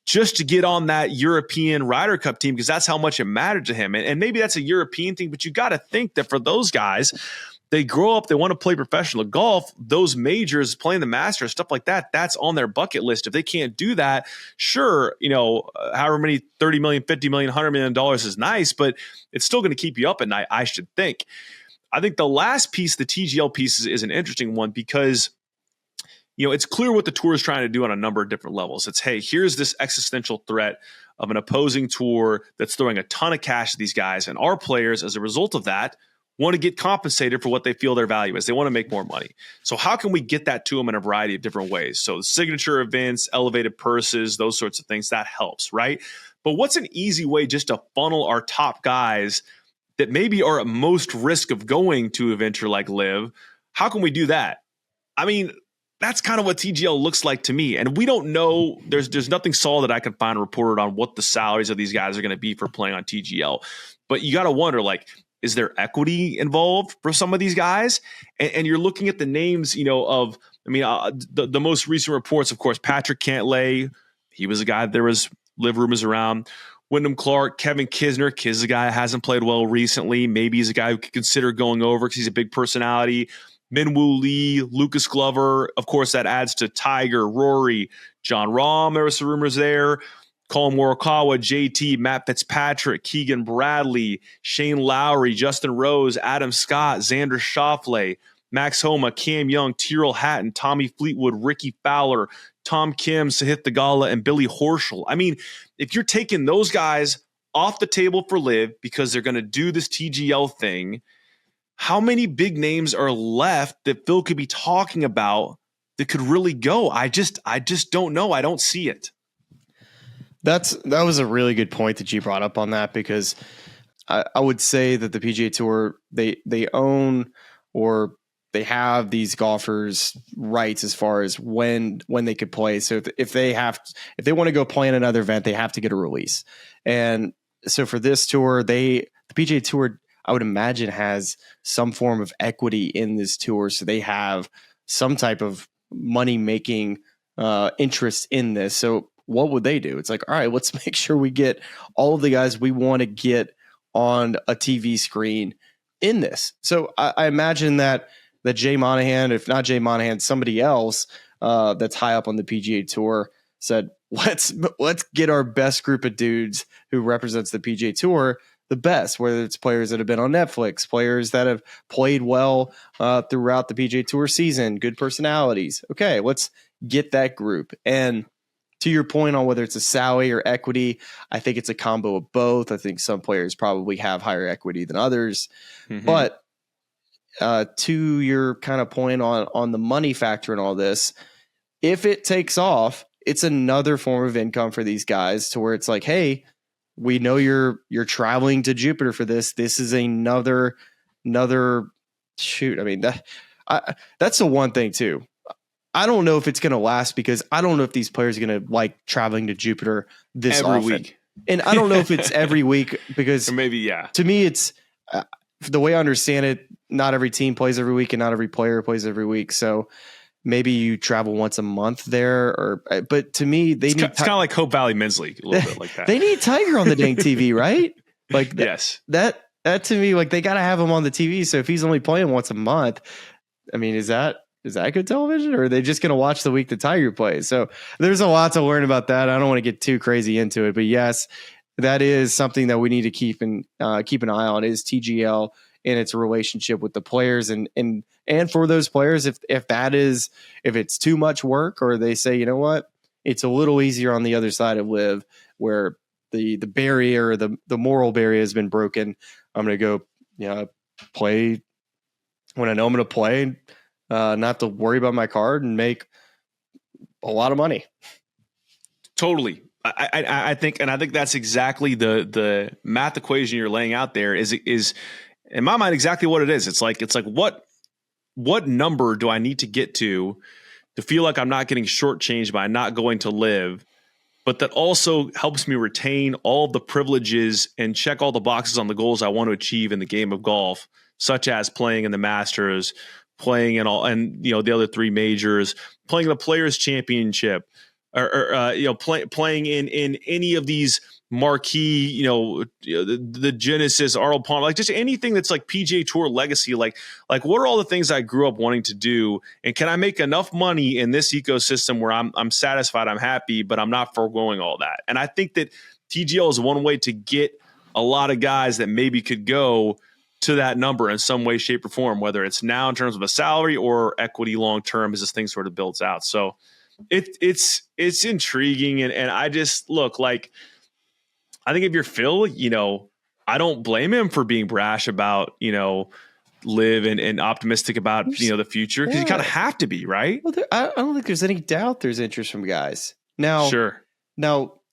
just to get on that European Ryder Cup team, because that's how much it mattered to him. And maybe that's a European thing, but you got to think that for those guys, they grow up, they want to play professional golf. Those majors, playing the Masters, stuff like that, that's on their bucket list. If they can't do that, sure, however many 30 million, 50 million, $100 million is nice, but it's still going to keep you up at night, I should think. I think the last piece, the TGL piece, is an interesting one because, it's clear what the tour is trying to do on a number of different levels. It's, hey, here's this existential threat of an opposing tour that's throwing a ton of cash at these guys. And our players, as a result of that, want to get compensated for what they feel their value is. They want to make more money. So how can we get that to them in a variety of different ways? So signature events, elevated purses, those sorts of things, that helps, right? But what's an easy way just to funnel our top guys that maybe are at most risk of going to a venture like LIV? How can we do that? I mean, that's kind of what TGL looks like to me. And we don't know, there's nothing solid that I can find reported on what the salaries of these guys are going to be for playing on TGL. But you got to wonder, like, is there equity involved for some of these guys? And you're looking at the names, the most recent reports, of course, Patrick Cantlay, he was a guy, there was LIV rumors around. Wyndham Clark, Kevin Kisner. Kiz is a guy that hasn't played well recently. Maybe he's a guy who could consider going over because he's a big personality. Minwoo Lee, Lucas Glover. Of course, that adds to Tiger, Rory, John Rahm. There were some rumors there. Collin Morikawa, JT, Matt Fitzpatrick, Keegan Bradley, Shane Lowry, Justin Rose, Adam Scott, Xander Schauffele, Max Homa, Cam Young, Tyrrell Hatton, Tommy Fleetwood, Ricky Fowler, Tom Kim, Sahith Theegala, and Billy Horschel. I mean, if you're taking those guys off the table for LIV because they're going to do this TGL thing, how many big names are left that Phil could be talking about that could really go? I just don't know. I don't see it. That was a really good point that you brought up on that, because I would say that the PGA Tour, they own, or they have these golfers' rights as far as when they could play. So if they want to go play in another event, they have to get a release. And so for this tour, the PGA Tour, I would imagine, has some form of equity in this tour. So they have some type of money making interest in this. So what would they do? It's like, all right, let's make sure we get all of the guys we want to get on a TV screen in this. So I imagine that Jay Monahan, if not Jay Monahan, somebody else that's high up on the PGA Tour said, let's get our best group of dudes who represents the PGA Tour the best, whether it's players that have been on Netflix, players that have played well throughout the PGA Tour season, good personalities. Okay, let's get that group. And to your point on whether it's a salary or equity, I think it's a combo of both. I think some players probably have higher equity than others. Mm-hmm. But to your kind of point on the money factor and all this, if it takes off, it's another form of income for these guys, to where it's like, hey, we know you're traveling to Jupiter for this. This is another shoot. I mean, that's the one thing too. I don't know if it's going to last, because I don't know if these players are going to like traveling to Jupiter this every often. Week. And I don't know if it's every week, because or maybe, yeah, to me, it's the way I understand it. Not every team plays every week, and not every player plays every week. So maybe you travel once a month there, but to me, it's kind of like Hope Valley Men's League, a little bit like that. They need Tiger on the dang TV, right? Like yes, that to me, like, they got to have him on the TV. So if he's only playing once a month, I mean, is that good television, or are they just going to watch the week that Tiger plays? So there's a lot to learn about that. I don't want to get too crazy into it, but yes, that is something that we need to keep an eye on, is TGL and its relationship with the players, and for those players, if it's too much work, or they say, you know what, it's a little easier on the other side of LIV, where the barrier, the moral barrier has been broken. I'm going to go, play when I know I'm going to play. Not have to worry about my card and make a lot of money. Totally. I think that's exactly the math equation you're laying out there is in my mind exactly what it is. It's like what number do I need to get to feel like I'm not getting shortchanged by not going to LIV, but that also helps me retain all the privileges and check all the boxes on the goals I want to achieve in the game of golf, such as playing in the Masters, playing in all, and the other three majors, playing the Players Championship, or playing in any of these marquee, the Genesis, Arnold Palmer, like just anything that's like PGA Tour legacy. Like what are all the things I grew up wanting to do, and can I make enough money in this ecosystem where I'm satisfied, I'm happy, but I'm not foregoing all that? And I think that TGL is one way to get a lot of guys that maybe could go to that number in some way, shape, or form, whether it's now in terms of a salary or equity long term as this thing sort of builds out. So it's intriguing. And I just look like, I think if you're Phil, I don't blame him for being brash about, live and optimistic about, the future, because you kind of have to be, right? Well, I don't think there's any doubt there's interest from guys. Now,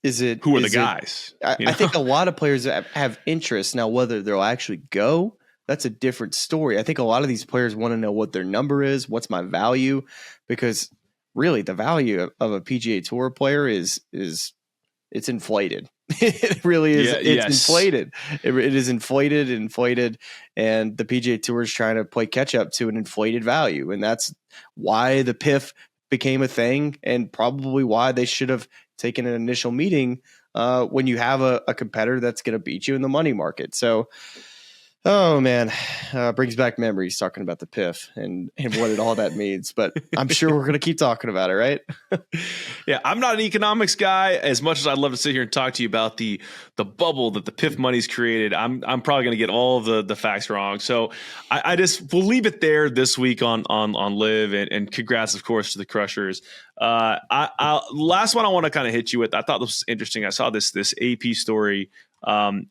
is it who are the guys? I think a lot of players have interest. Now, whether they'll actually go, that's a different story. I think a lot of these players want to know what their number is, what's my value, because really the value of a PGA Tour player is it's inflated. It really is. Inflated. It is inflated, and the PGA Tour is trying to play catch up to an inflated value, and that's why the PIF became a thing, and probably why they should have taken an initial meeting when you have a competitor that's going to beat you in the money market. So, oh man, brings back memories talking about the PIF and what all that means. But I'm sure we're going to keep talking about it, right? Yeah, I'm not an economics guy. As much as I'd love to sit here and talk to you about the bubble that the PIF money's created, I'm probably going to get all of the facts wrong. So we'll leave it there this week on LIV, and congrats, of course, to the Crushers. Last one I want to kind of hit you with. I thought this was interesting. I saw this AP story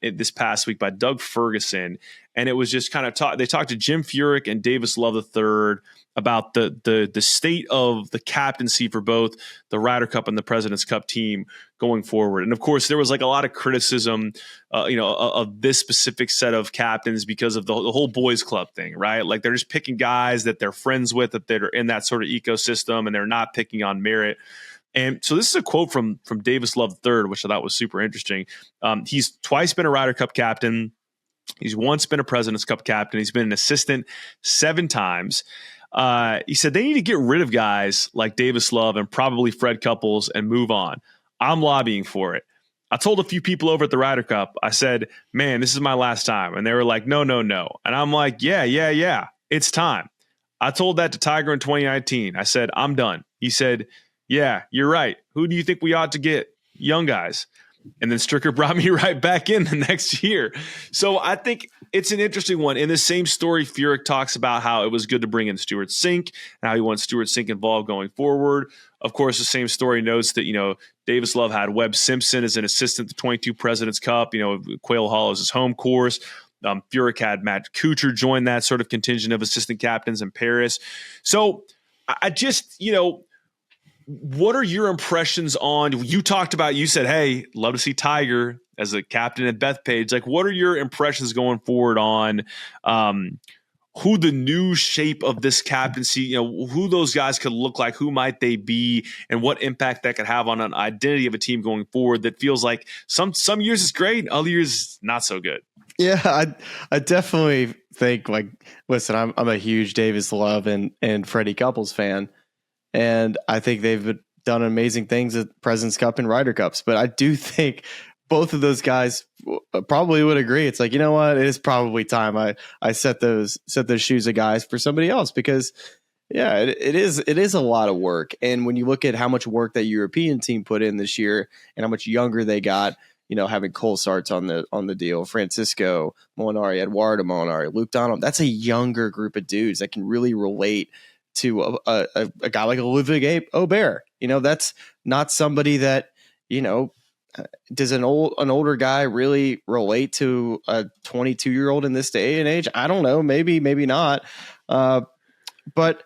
this past week by Doug Ferguson, and it was just kind of they talked to Jim Furyk and Davis Love III about the state of the captaincy for both the Ryder Cup and the President's Cup team going forward. And of course, there was like a lot of criticism, of this specific set of captains because of the whole boys club thing, right? Like they're just picking guys that they're friends with, that are in that sort of ecosystem, and they're not picking on merit. And so this is a quote from Davis Love III, which I thought was super interesting. He's twice been a Ryder Cup captain. He's once been a President's Cup captain. He's been an assistant 7 times. He said they need to get rid of guys like Davis Love and probably Fred Couples and move on. I'm lobbying for it. I told a few people over at the Ryder Cup, I said, man, this is my last time. And they were like, no. And I'm like, yeah, it's time. I told that to Tiger in 2019. I said, I'm done. He said, yeah, you're right. Who do you think we ought to get? Young guys. And then Stricker brought me right back in the next year. So I think it's an interesting one. In the same story, Furyk talks about how it was good to bring in Stuart Sink and how he wants Stuart Sink involved going forward. Of course, the same story notes that, Davis Love had Webb Simpson as an assistant to 22 President's Cup. Quail Hollow is his home course. Furyk had Matt Kuchar join that sort of contingent of assistant captains in Paris. So I just, what are your impressions on, you said, hey, love to see Tiger as a captain at Bethpage. Like, what are your impressions going forward on who the new shape of this captaincy, who those guys could look like, who might they be, and what impact that could have on an identity of a team going forward that feels like some years is great, other years not so good? Yeah, I definitely think, listen, I'm a huge Davis Love and Freddie Couples fan. And I think they've done amazing things at President's Cup and Ryder Cups. But I do think both of those guys probably would agree. It's like, you know what? It is probably time I set those shoes of guys for somebody else, because, yeah, it is a lot of work. And when you look at how much work that European team put in this year and how much younger they got, having Cole Sarts on the deal, Francisco Molinari, Eduardo Molinari, Luke Donald, that's a younger group of dudes that can really relate to a guy like Olivier Aubert. That's not somebody that, does an older guy really relate to a 22-year-old in this day and age? I don't know. Maybe not. But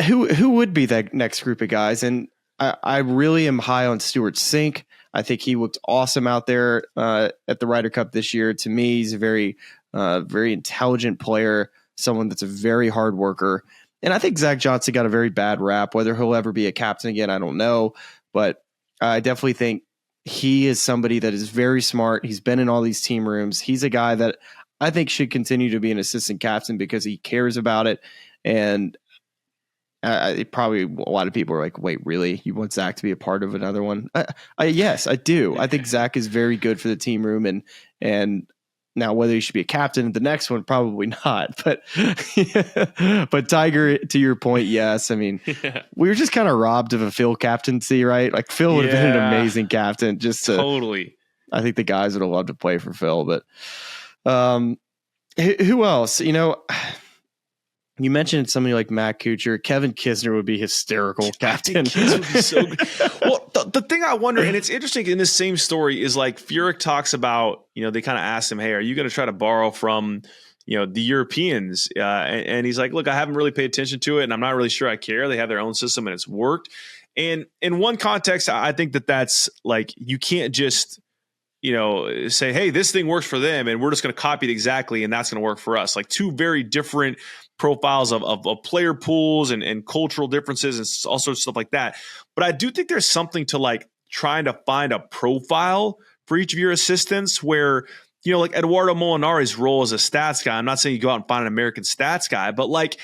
who would be that next group of guys? And I really am high on Stuart Sink. I think he looked awesome out there at the Ryder Cup this year. To me, he's a very intelligent player, someone that's a very hard worker. And I think Zach Johnson got a very bad rap. Whether he'll ever be a captain again, I don't know. But I definitely think he is somebody that is very smart. He's been in all these team rooms. He's a guy that I think should continue to be an assistant captain because he cares about it. And probably a lot of people are like, wait, really? You want Zach to be a part of another one? Yes, I do. I think Zach is very good for the team room. And now, whether he should be a captain at the next one, probably not. But but Tiger, to your point, yes. I mean, we were just kind of robbed of a Phil captaincy, right? Like Phil would have been an amazing captain. Totally. I think the guys would have loved to play for Phil. But Who else? You know, you mentioned somebody like Matt Kuchar. Kevin Kisner would be hysterical captain. Kids would be so good. Well, the thing I wonder, and it's interesting in this same story, is like Furyk talks about, they kind of asked him, hey, are you going to try to borrow from, the Europeans? And he's like, look, I haven't really paid attention to it, and I'm not really sure I care. They have their own system, and it's worked. And in one context, I think that's like, you can't just say, hey, this thing works for them and we're just going to copy it exactly and that's going to work for us. Like two very different profiles of player pools and cultural differences and all sorts of stuff like that. But I do think there's something to like trying to find a profile for each of your assistants where, like Eduardo Molinari's role as a stats guy. I'm not saying you go out and find an American stats guy, but like,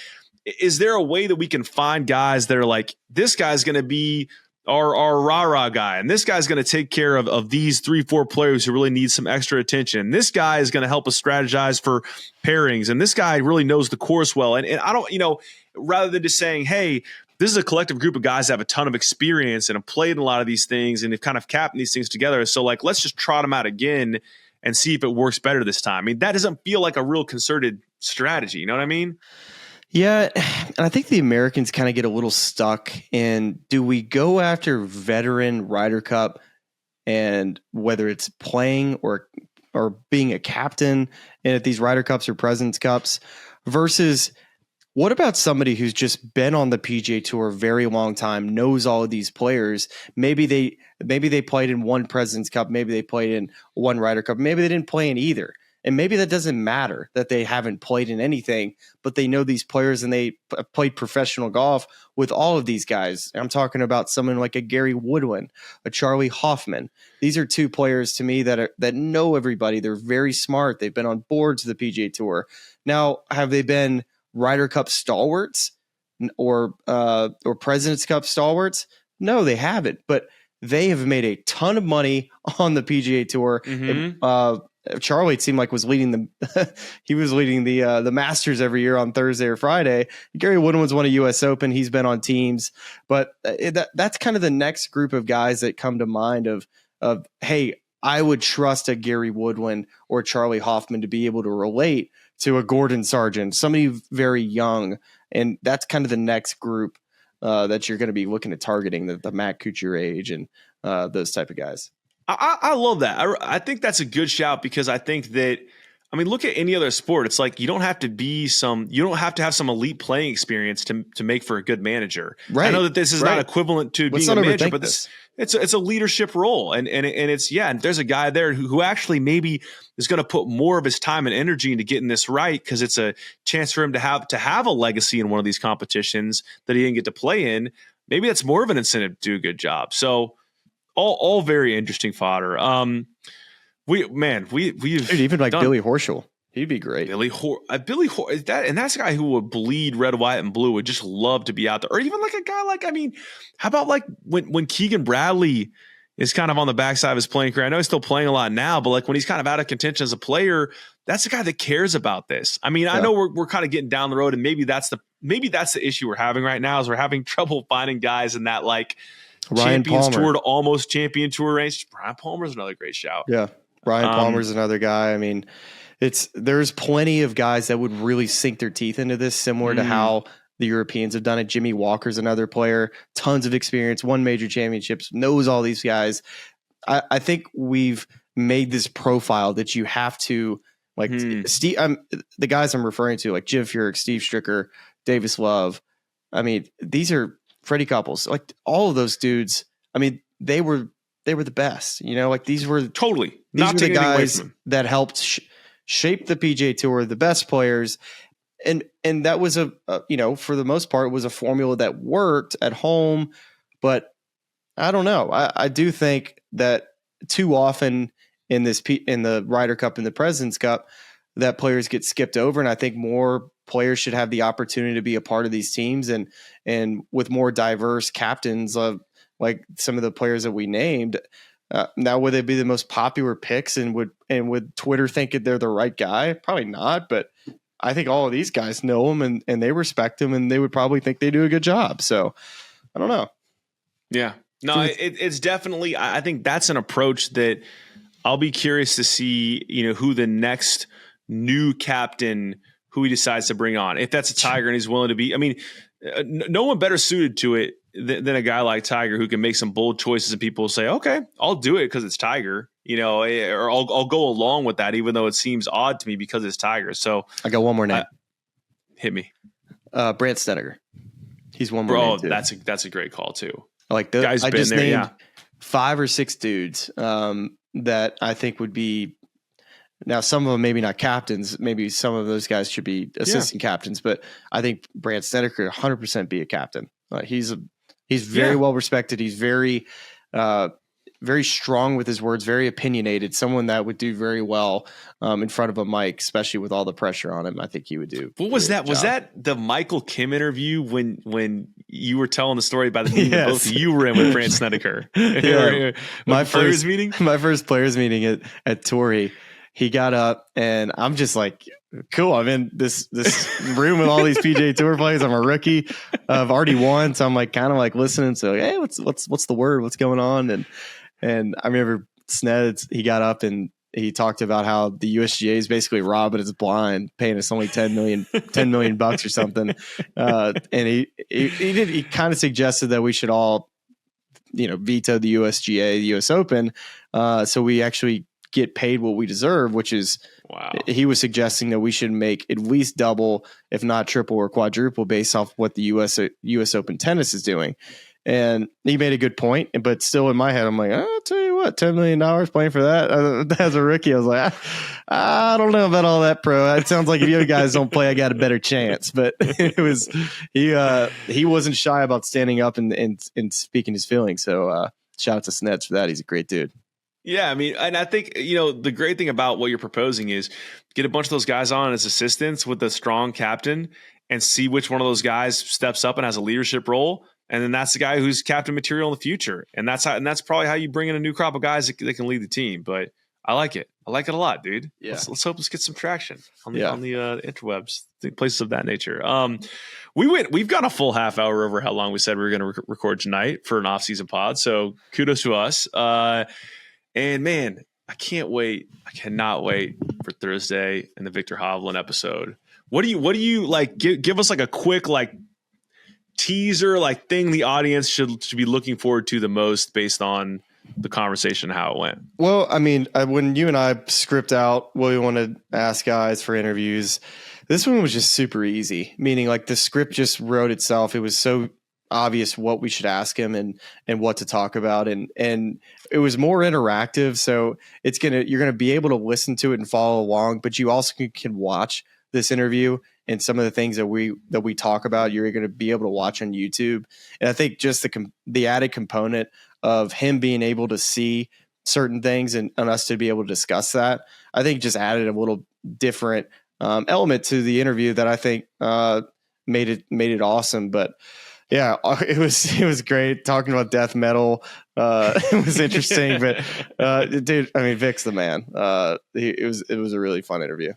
is there a way that we can find guys that are like, this guy's going to be our rah-rah guy, and this guy's going to take care of these 3-4 players who really need some extra attention. This guy is going to help us strategize for pairings, and this guy really knows the course well. And I don't, rather than just saying, hey, this is a collective group of guys that have a ton of experience and have played in a lot of these things and have kind of captained these things together. So like, let's just trot them out again and see if it works better this time. I mean, that doesn't feel like a real concerted strategy. You know what I mean? Yeah, and I think the Americans kind of get a little stuck in, do we go after veteran Ryder Cup, and whether it's playing or being a captain at these Ryder Cups or President's Cups, versus what about somebody who's just been on the PGA Tour a very long time, knows all of these players? Maybe they played in one President's Cup, maybe they played in one Ryder Cup, maybe they didn't play in either. And maybe that doesn't matter that they haven't played in anything, but they know these players and they played professional golf with all of these guys. I'm talking about someone like a Gary Woodland, a Charlie Hoffman. These are two players to me that know everybody. They're very smart. They've been on boards of the PGA Tour. Now, have they been Ryder Cup stalwarts or President's Cup stalwarts? No, they haven't. But they have made a ton of money on the PGA Tour. Mm-hmm. Charlie, it seemed like, was leading the Masters every year on Thursday or Friday. Gary Woodland's won a U.S. Open. He's been on teams, but that's kind of the next group of guys that come to mind of hey, I would trust a Gary Woodland or Charlie Hoffman to be able to relate to a Gordon Sargent, somebody very young, and that's kind of the next group that you're going to be looking at targeting, the Matt Kuchar age and those type of guys. I love that. I think that's a good shout because I think that, I mean, look at any other sport. It's like you don't have to have some elite playing experience to make for a good manager. Right. I know that this is not equivalent to being a manager, but it's a leadership role. And it's, and there's a guy there who actually maybe is going to put more of his time and energy into getting this right because it's a chance for him to have a legacy in one of these competitions that he didn't get to play in. Maybe that's more of an incentive to do a good job. So, all very interesting fodder. We've even like Billy Horschel, he'd be great. That's a guy who would bleed red, white, and blue. Would just love to be out there, or even like a guy like, I mean, how about like when Keegan Bradley is kind of on the backside of his playing career? I know he's still playing a lot now, but like when he's kind of out of contention as a player, that's a guy that cares about this. I mean, I know we're kind of getting down the road, and maybe that's the issue we're having right now is we're having trouble finding guys in that like Ryan Champions Palmer. Tour to almost Champion Tour range. Ryan Palmer's another great shout. Yeah, Ryan Palmer's another guy. I mean, there's plenty of guys that would really sink their teeth into this, similar to how the Europeans have done it. Jimmy Walker's another player, tons of experience, won major championships, knows all these guys. I think we've made this profile that you have to like Steve. The guys I'm referring to, like Jim Furyk, Steve Stricker, Davis Love. I mean, these are Freddie Couples, like all of those dudes. I mean, they were the best, like these were totally not the guys that helped shape the PGA Tour, the best players. And that was for the most part, was a formula that worked at home, but I don't know. I do think that too often in the Ryder Cup and the President's Cup, that players get skipped over. And I think more players should have the opportunity to be a part of these teams, and with more diverse captains of like some of the players that we named. Now, would they be the most popular picks, and would Twitter think they're the right guy? Probably not, but I think all of these guys know him and they respect him, and they would probably think they do a good job. So I don't know. Yeah, no, it's definitely, I think that's an approach that I'll be curious to see, who the next new captain who he decides to bring on. If that's a Tiger and he's willing to be, I mean, no one better suited to it than a guy like Tiger who can make some bold choices and people say, okay, I'll do it because it's Tiger, or I'll go along with that, even though it seems odd to me because it's Tiger. So I got one more name. Hit me. Brant Snedeker. He's one more name too. That's a great call too. Like I just named 5 or 6 dudes that I think would be. Now, some of them maybe not captains. Maybe some of those guys should be assistant captains. But I think Brant Snedeker 100% be a captain. He's very well respected. He's very very strong with his words. Very opinionated. Someone that would do very well in front of a mic, especially with all the pressure on him. I think he would do. What was that? Was that the Michael Kim interview when you were telling the story about the meeting that both of you were in with Brant Snedeker? My first players meeting at Torrey. He got up and I'm just like, cool. I'm in this room with all these PGA Tour players. I'm a rookie. I've already won. So I'm like, kind of like listening. So, hey, what's the word? What's going on? And I remember Sneds, he got up and he talked about how the USGA is basically robbing us blind, paying us only $10 million bucks or something. And he kind of suggested that we should all, veto the USGA, the US Open. So we actually get paid what we deserve, which is, wow. He was suggesting that we should make at least double, if not triple or quadruple, based off what the US Open tennis is doing. And he made a good point, but still in my head, I'm like, I'll tell you what, $10 million playing for that as a rookie. I was like, I don't know about all that, pro. It sounds like if you guys don't play, I got a better chance. But he wasn't shy about standing up and speaking his feelings. So shout out to Sneds for that. He's a great dude. Yeah, I mean, and I think, the great thing about what you're proposing is get a bunch of those guys on as assistants with a strong captain and see which one of those guys steps up and has a leadership role. And then that's the guy who's captain material in the future. And that's probably how you bring in a new crop of guys that can lead the team. But I like it. I like it a lot, dude. Yeah. Let's hope let's get some traction on the interwebs, places of that nature. We've got a full half hour over how long we said we were going to record tonight for an off-season pod. So kudos to us. And man, I cannot wait for Thursday and the Victor Hovland episode. What do you like? Give us like a quick teaser, thing the audience should be looking forward to the most based on the conversation, how it went. Well, I mean, when you and I script out what we want to ask guys for interviews, this one was just super easy. Meaning, the script just wrote itself. It was so obvious what we should ask him and what to talk about, and it was more interactive, so you're gonna be able to listen to it and follow along, but you also can watch this interview and some of the things that we talk about you're going to be able to watch on YouTube. And I think just the added component of him being able to see certain things and us to be able to discuss that, I think just added a little different element to the interview that I think made it awesome. But yeah, it was great talking about death metal. It was interesting, but dude, I mean, Vic's the man. It was a really fun interview.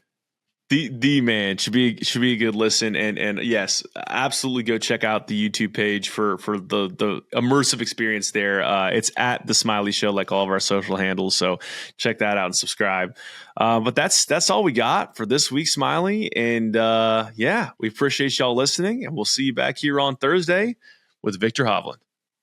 The man should be a good listen, and yes, absolutely go check out the YouTube page for the immersive experience there. It's at the Smylie Show, like all of our social handles. So check that out and subscribe. But that's all we got for this week, Smylie. And we appreciate y'all listening, and we'll see you back here on Thursday with Victor Hovland.